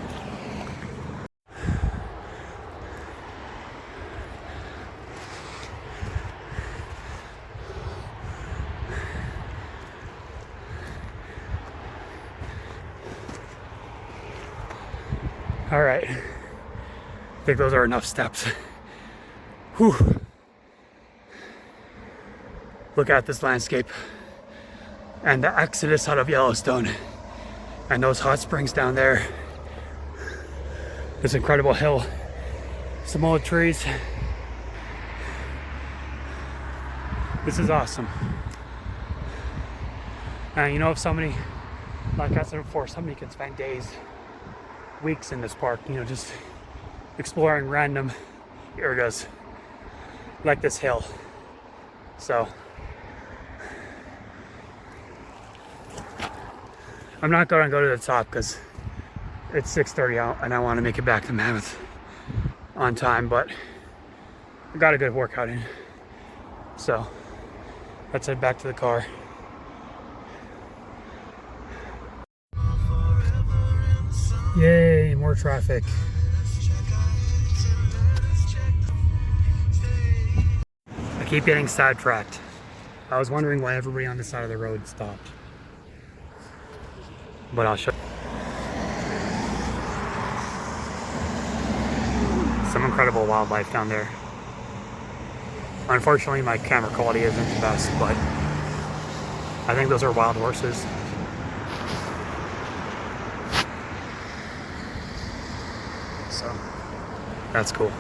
All right, I think those are enough steps. Whew. Look at this landscape and the exodus out of Yellowstone, and those hot springs down there. This incredible hill, some old trees. This is awesome. And you know, if somebody, like I said before, somebody can spend days, weeks in this park, you know, just exploring random areas like this hill. So I'm not gonna go to the top because it's 6:30 out and I want to make it back to Mammoth on time, but I got a good workout in, so let's head back to the car. Yay, more traffic. I keep getting sidetracked. I was wondering why everybody on the side of the road stopped. But I'll show you. Some incredible wildlife down there. Unfortunately, my camera quality isn't the best, but I think those are wild horses. So that's cool.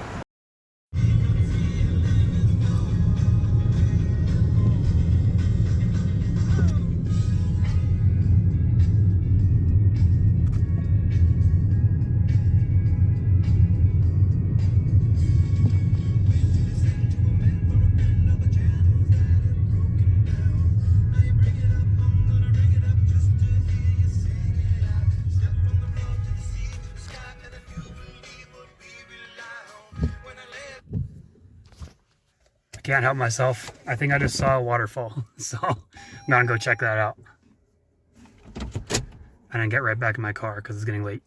Can't help myself. I think I just saw a waterfall, so I'm gonna go check that out and then get right back in my car because it's getting late.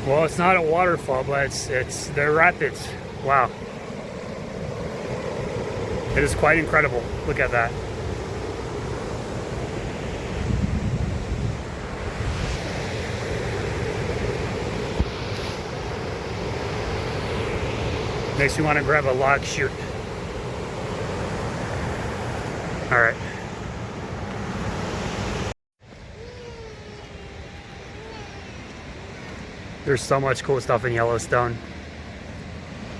Well, it's not a waterfall, but it's the rapids. Wow. It is quite incredible. Look at that. Makes me want to grab a log chute. All right. There's so much cool stuff in Yellowstone.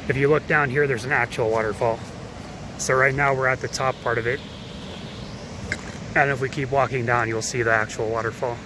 If you look down here, there's an actual waterfall. So right now we're at the top part of it. And if we keep walking down, you'll see the actual waterfall.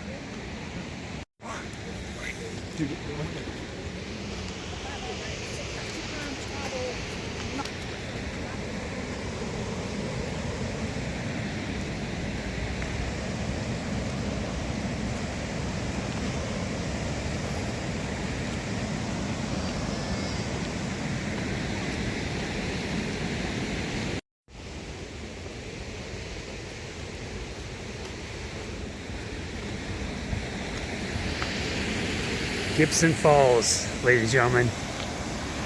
Gibson Falls, ladies and gentlemen.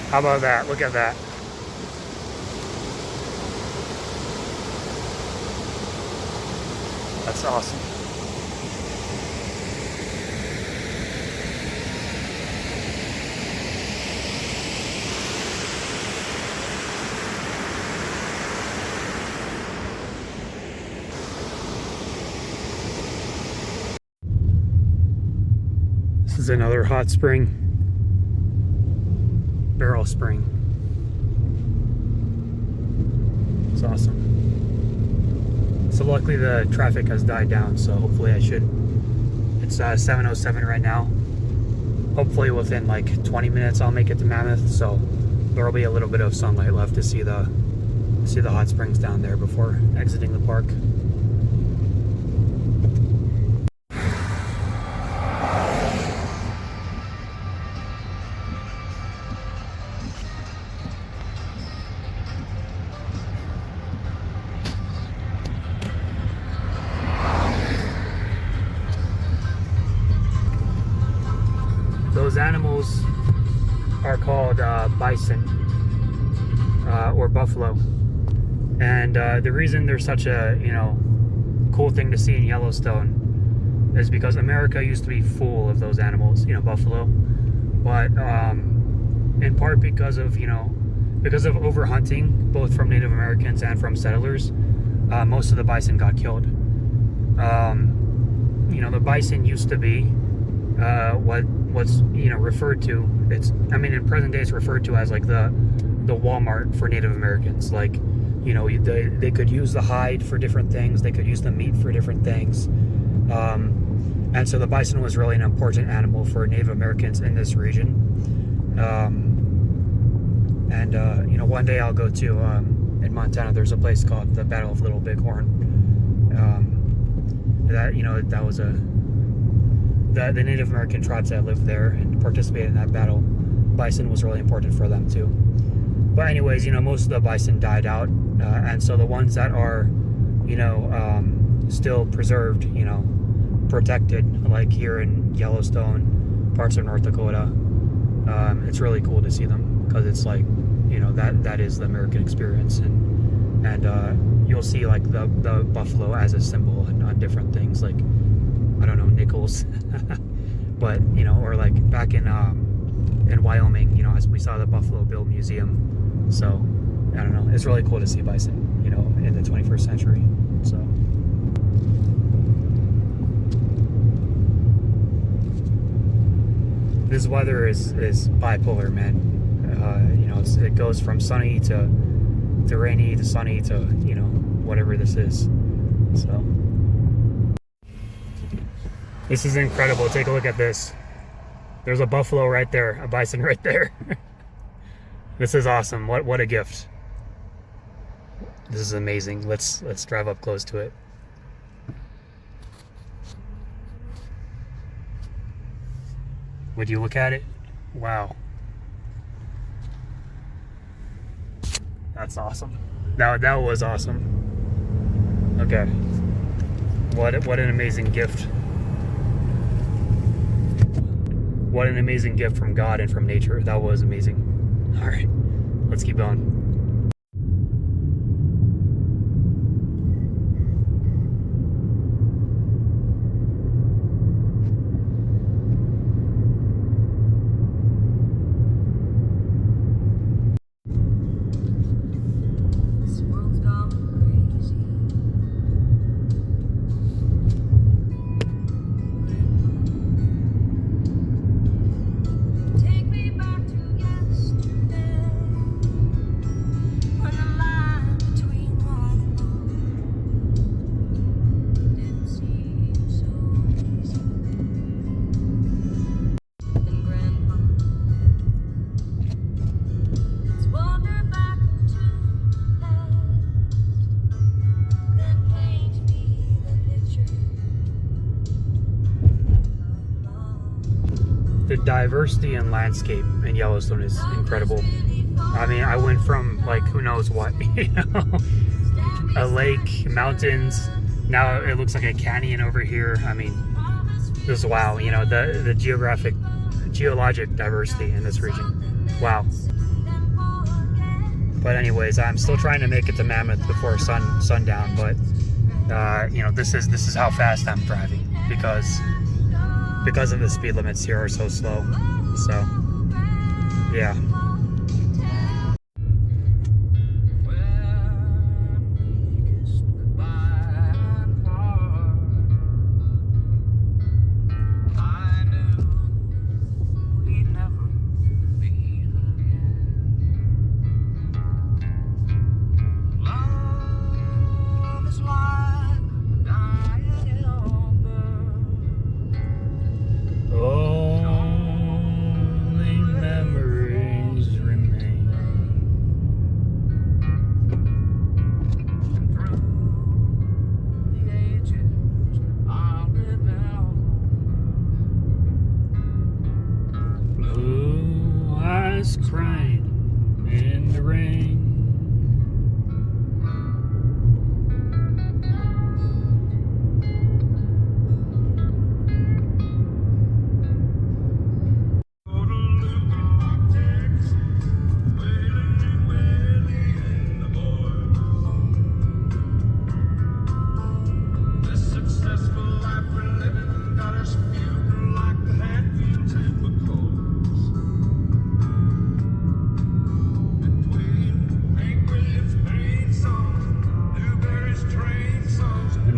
How about that? Look at that. That's awesome. This is another hot spring, barrel spring. It's awesome. So luckily the traffic has died down, so hopefully it's 7:07 right now. Hopefully within like 20 minutes I'll make it to Mammoth, so there will be a little bit of sunlight left to see the hot springs down there before exiting the park. Those animals are called bison or buffalo, and the reason they're such a cool thing to see in Yellowstone is because America used to be full of those animals, buffalo, but in part because of overhunting, both from Native Americans and from settlers, most of the bison got killed. The bison used to be what's referred to, in present day it's referred to as like the Walmart for Native Americans. Like, they could use the hide for different things, they could use the meat for different things, and so the bison was really an important animal for Native Americans in this region. One day I'll go to in Montana, there's a place called the Battle of Little Bighorn. That was the Native American tribes that lived there and participated in that battle. Bison was really important for them too. But anyways, most of the bison died out, and so the ones that are, still preserved, protected, like here in Yellowstone, parts of North Dakota, it's really cool to see them because it's like, you know, that is the American experience, and you'll see like the buffalo as a symbol on different things, like, I don't know, nickels, but you know, or like back in Wyoming, you know, as we saw the Buffalo Bill Museum. So I don't know, it's really cool to see bison, you know, in the 21st century. So this weather is bipolar, man. You know, it goes from sunny to rainy to sunny to, you know, whatever this is. So this is incredible. Take a look at this. There's a buffalo right there, a bison right there. This is awesome. What a gift. This is amazing. Let's drive up close to it. Would you look at it? Wow. That's awesome. That was awesome. Okay. What an amazing gift. What an amazing gift from God and from nature. That was amazing. All right, let's keep going. This world's gone crazy. Take me back to yesterday, when the line between right and wrong didn't seem so easy. And Grandpa, let's wander back into past, then paint me the picture of love. The diversity in landscape in Yellowstone is incredible. I mean, I went from like who knows what, you know, a lake, mountains. Now it looks like a canyon over here. I mean, just wow. You know, the geologic diversity in this region. Wow. But anyways, I'm still trying to make it to Mammoth before sundown. But you know, this is how fast I'm driving because of the speed limits here are so slow. So yeah. Only memories remain. Blue eyes crying in the rain.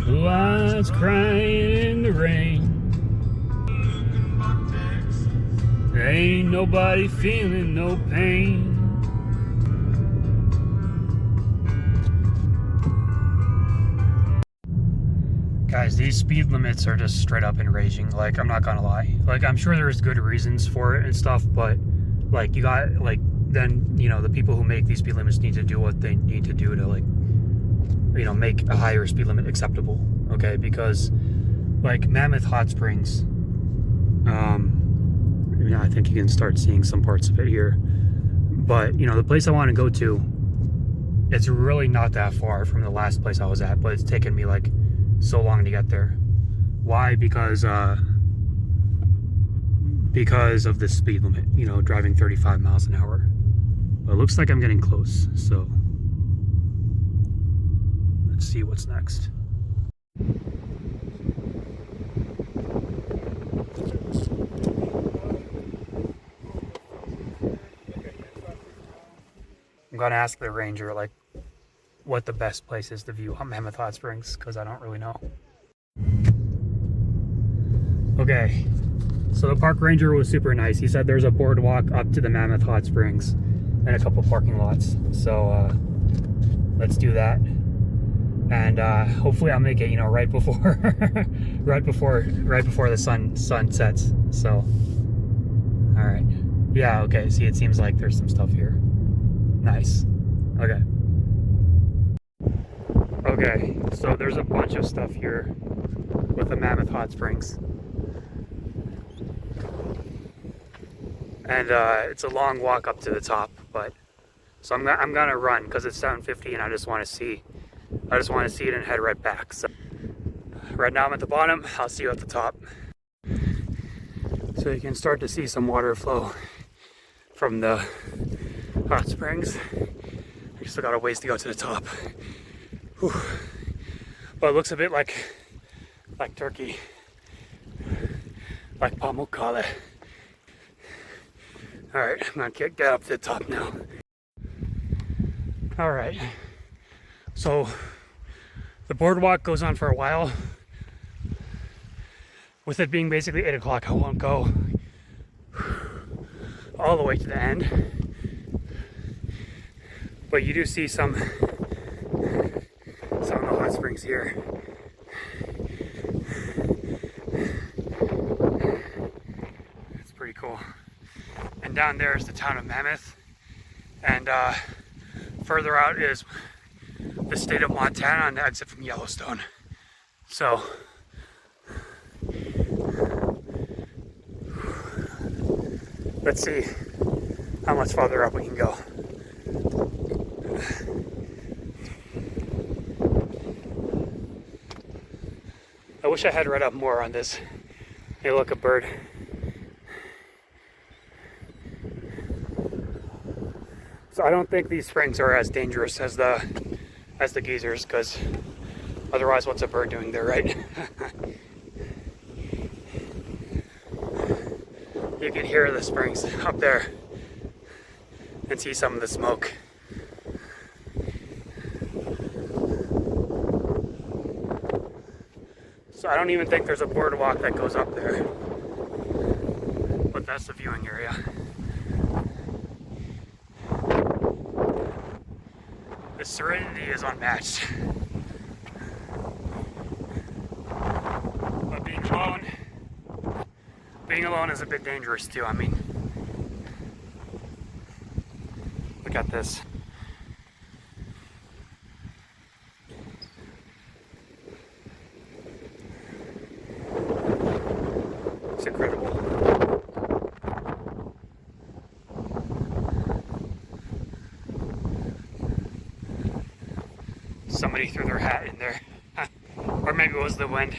Blue eyes crying in the rain. There ain't nobody feeling no pain. Guys, these speed limits are just straight up enraging. Like, I'm not gonna lie. Like, I'm sure there's good reasons for it and stuff, but like, you got, like, then, you know, the people who make these speed limits need to do what they need to do to, like, you know, make a higher speed limit acceptable, okay? Because like Mammoth Hot Springs, yeah, I think you can start seeing some parts of it here, but you know, the place I want to go to, it's really not that far from the last place I was at, but it's taken me like so long to get there. Why? Because because of the speed limit, you know, driving 35 miles an hour. But it looks like I'm getting close, so let's see what's next. I'm gonna ask the ranger like what the best place is to view on Mammoth Hot Springs, because I don't really know. Okay, so the park ranger was super nice. He said there's a boardwalk up to the Mammoth Hot Springs and a couple parking lots. So let's do that. And hopefully I'll make it, you know, right before right before the sun sets. So all right. Yeah, okay. See, it seems like there's some stuff here. Nice. Okay. Okay, so there's a bunch of stuff here with the Mammoth Hot Springs. And it's a long walk up to the top, but so I'm gonna run because it's 7:50 and I just want to see it and head right back. So right now I'm at the bottom. I'll see you at the top. So you can start to see some water flow from the hot springs. We still got a ways to go to the top. Whew. But it looks a bit like Turkey, like Pamukkale. All right, I'm gonna get up to the top now. All right, so the boardwalk goes on for a while. With it being basically 8 o'clock, I won't go all the way to the end. But you do see some of the hot springs here. It's pretty cool. And down there is the town of Mammoth. And further out is the state of Montana on the exit from Yellowstone. So let's see how much farther up we can go. I wish I had read up more on this. Hey, look, a bird. So I don't think these springs are as dangerous as the geysers, because otherwise what's a bird doing there, right? You can hear the springs up there and see some of the smoke. So I don't even think there's a boardwalk that goes up there, but that's the viewing area. The serenity is unmatched. But being alone is a bit dangerous too. I mean, look at this. It's incredible. Somebody threw their hat in there. Or maybe it was the wind.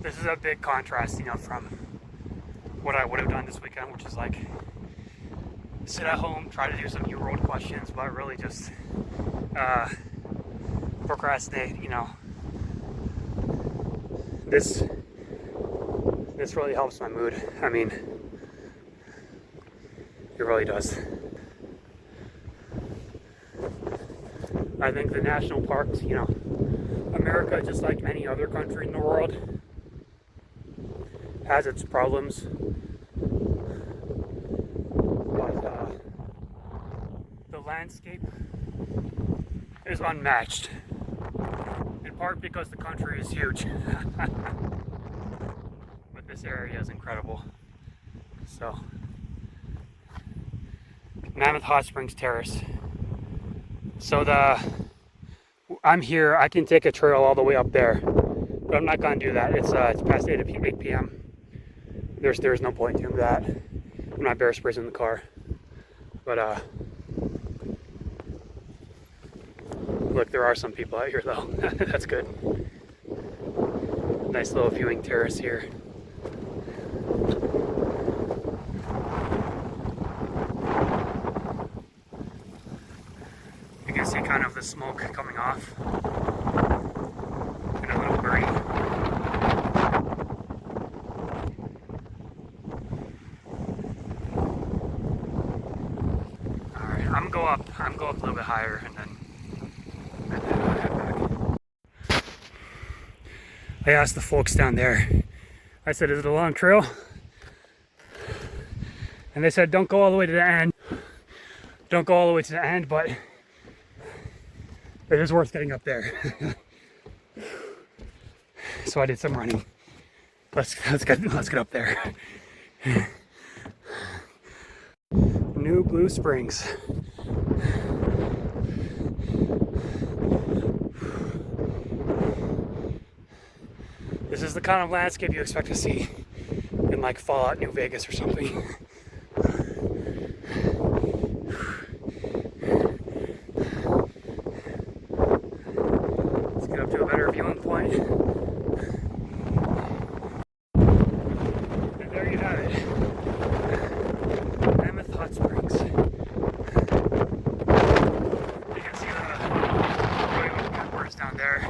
This is a big contrast, you know, from what I would have done this weekend, which is like sit at home, try to do some New World questions, but really just procrastinate, you know. This really helps my mood. I mean, it really does. I think the national parks, you know, America, just like any other country in the world, has its problems, but the landscape is unmatched, in part because the country is huge. But this area is incredible. So, Mammoth Hot Springs Terrace. So I'm here, I can take a trail all the way up there, But I'm not gonna do that. It's past 8 p.m. There's no point doing that. I'm not bear sprays in the car. But look, there are some people out here though. That's good. Nice little viewing terrace here. You can see kind of the smoke coming off. And a little birdie. Alright, I'm gonna go up a little bit higher and then I'll head back. I asked the folks down there, I said, is it a long trail? And they said, don't go all the way to the end. Don't go all the way to the end, but it is worth getting up there. So I did some running. Let's get up there. New Blue Springs. This is the kind of landscape you expect to see in like Fallout New Vegas or something. Let's get up to a better viewing point. And there you have it. Mammoth Hot Springs. You can see the really birds down there.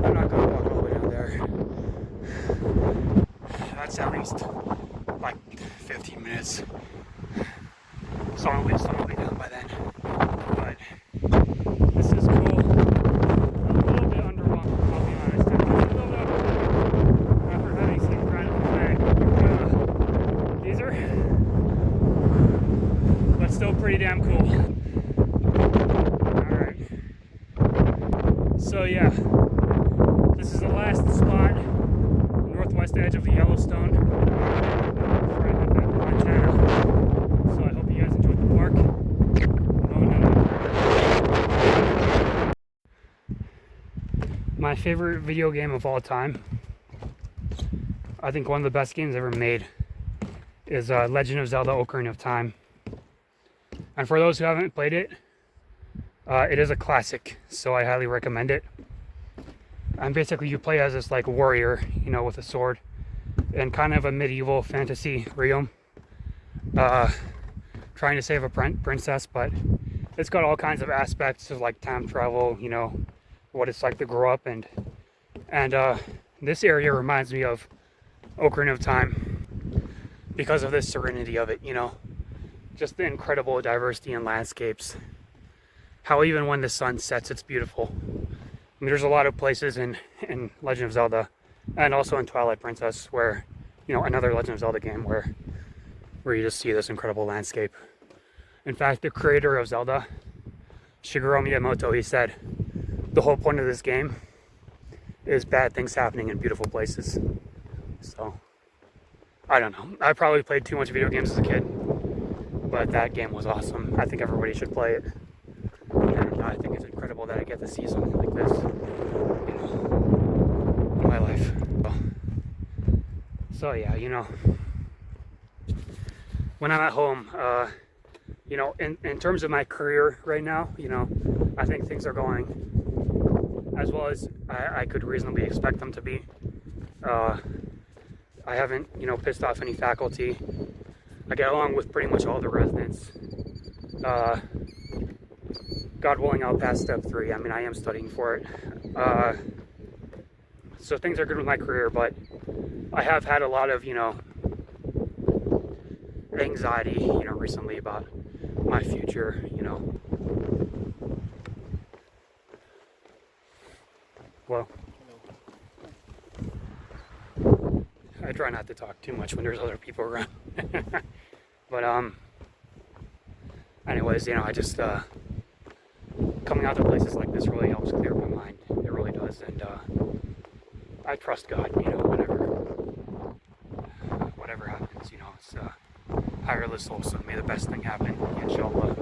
I'm not going to walk all the way down there. That's at least like 15 minutes. Sun will be down by then. But this is cool. A little bit underwhelmed, I'll be honest. I'm a little bit after having seen Rant and Geyser. But still pretty damn cool. Alright. So yeah. This is the last spot, northwest edge of the Yellowstone, Montana. So I hope you guys enjoyed the park. My favorite video game of all time, I think one of the best games ever made, is Legend of Zelda: Ocarina of Time. And for those who haven't played it, it is a classic, so I highly recommend it. And basically you play as this like warrior, you know, with a sword in kind of a medieval fantasy realm, trying to save a princess, but it's got all kinds of aspects of like time travel, you know, what it's like to grow up, and this area reminds me of Ocarina of Time because of the serenity of it, you know, just the incredible diversity in landscapes, how even when the sun sets it's beautiful. I mean, there's a lot of places in Legend of Zelda and also in Twilight Princess where, you know, another Legend of Zelda game where you just see this incredible landscape. In fact, the creator of Zelda, Shigeru Miyamoto, he said, the whole point of this game is bad things happening in beautiful places. So, I don't know. I probably played too much video games as a kid, but that game was awesome. I think everybody should play it. And I think it's incredible that I get to see something like this, you know, in my life. So yeah, you know, when I'm at home, you know, in terms of my career right now, you know, I think things are going as well as I could reasonably expect them to be. I haven't, you know, pissed off any faculty. I get along with pretty much all the residents. God willing, I'll pass step 3. I mean, I am studying for it. So things are good with my career, but I have had a lot of, you know, anxiety, you know, recently about my future, you know. Well, I try not to talk too much when there's other people around. But, anyways, you know, I just, coming out to places like this really helps clear my mind. It really does. And, I trust God, you know, whatever happens, you know, it's, higher the soul, so may the best thing happen, inshallah.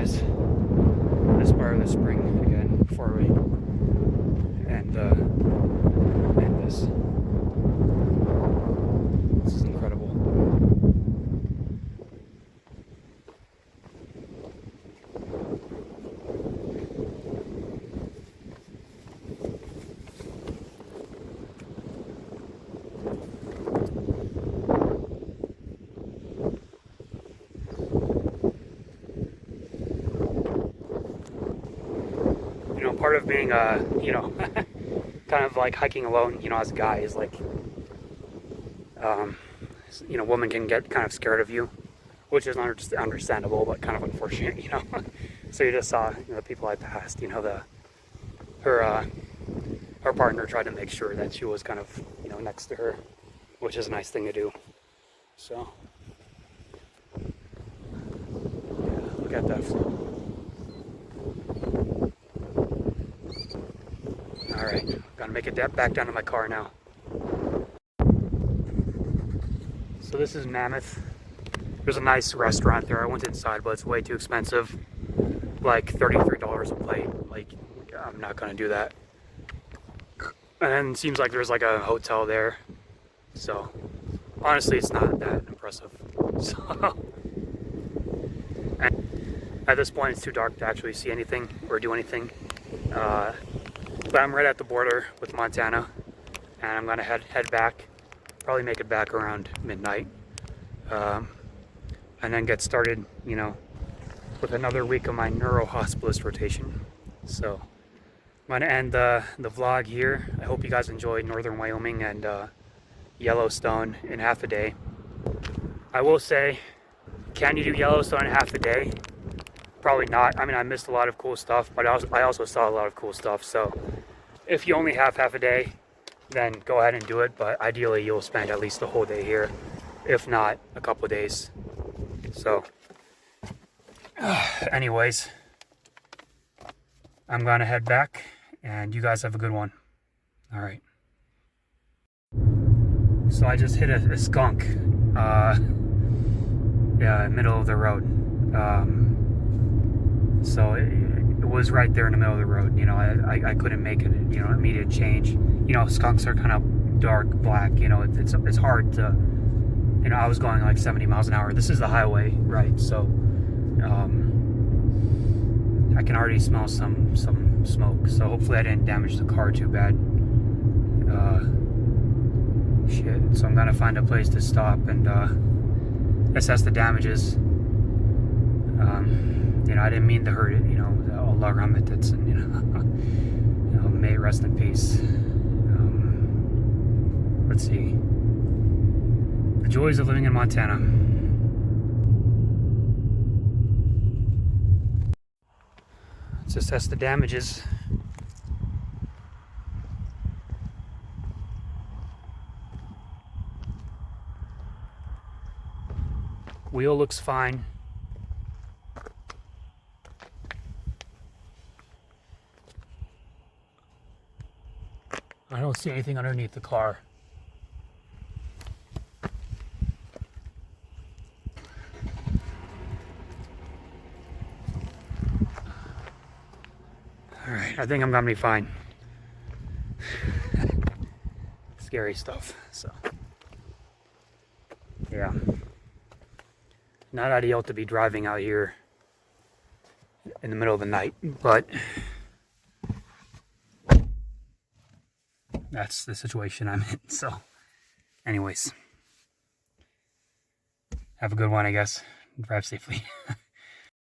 guys this part of the spring again before we end this. This is incredible. You know, part of being you know, kind of like hiking alone, you know, as a guy is like, you know, women can get kind of scared of you, which is understandable, but kind of unfortunate, you know. So you just saw, you know, the people I passed, you know, her partner tried to make sure that she was kind of, you know, next to her, which is a nice thing to do. So, yeah, look at that flow. All right, gotta make it back down to my car now. So this is Mammoth. There's a nice restaurant there. I went inside, but it's way too expensive. Like $33 a plate. Like, I'm not gonna do that. And then it seems like there's like a hotel there. So, honestly, it's not that impressive. So, and at this point, it's too dark to actually see anything or do anything. But I'm right at the border with Montana, and I'm gonna head back. Probably make it back around midnight, and then get started, you know, with another week of my neuro-hospitalist rotation. So I'm gonna end the vlog here. I hope you guys enjoyed Northern Wyoming and Yellowstone in half a day. I will say, can you do Yellowstone in half a day? Probably not. I mean, I missed a lot of cool stuff, but I also saw a lot of cool stuff. So if you only have half a day, then go ahead and do it. But ideally, you'll spend at least the whole day here, if not a couple of days. So anyways, I'm gonna head back, and you guys have a good one. All right. So I just hit a skunk, yeah, middle of the road. So it was right there in the middle of the road. You know, I couldn't make it, you know, immediate change. You know, skunks are kind of dark black. You know, it's hard to, you know, I was going like 70 miles an hour. This is the highway, right? So I can already smell some smoke. So hopefully I didn't damage the car too bad. Shit. So I'm gonna find a place to stop and assess the damages. You know, I didn't mean to hurt it. You know, Allah Rahmatits, and you know, may it rest in peace. Let's see. The joys of living in Montana. Let's assess the damages. Wheel looks fine. I don't see anything underneath the car. All right, I think I'm gonna be fine. Scary stuff, so. Yeah. Not ideal to be driving out here in the middle of the night, but that's the situation I'm in. So anyways, have a good one, I guess. Drive safely.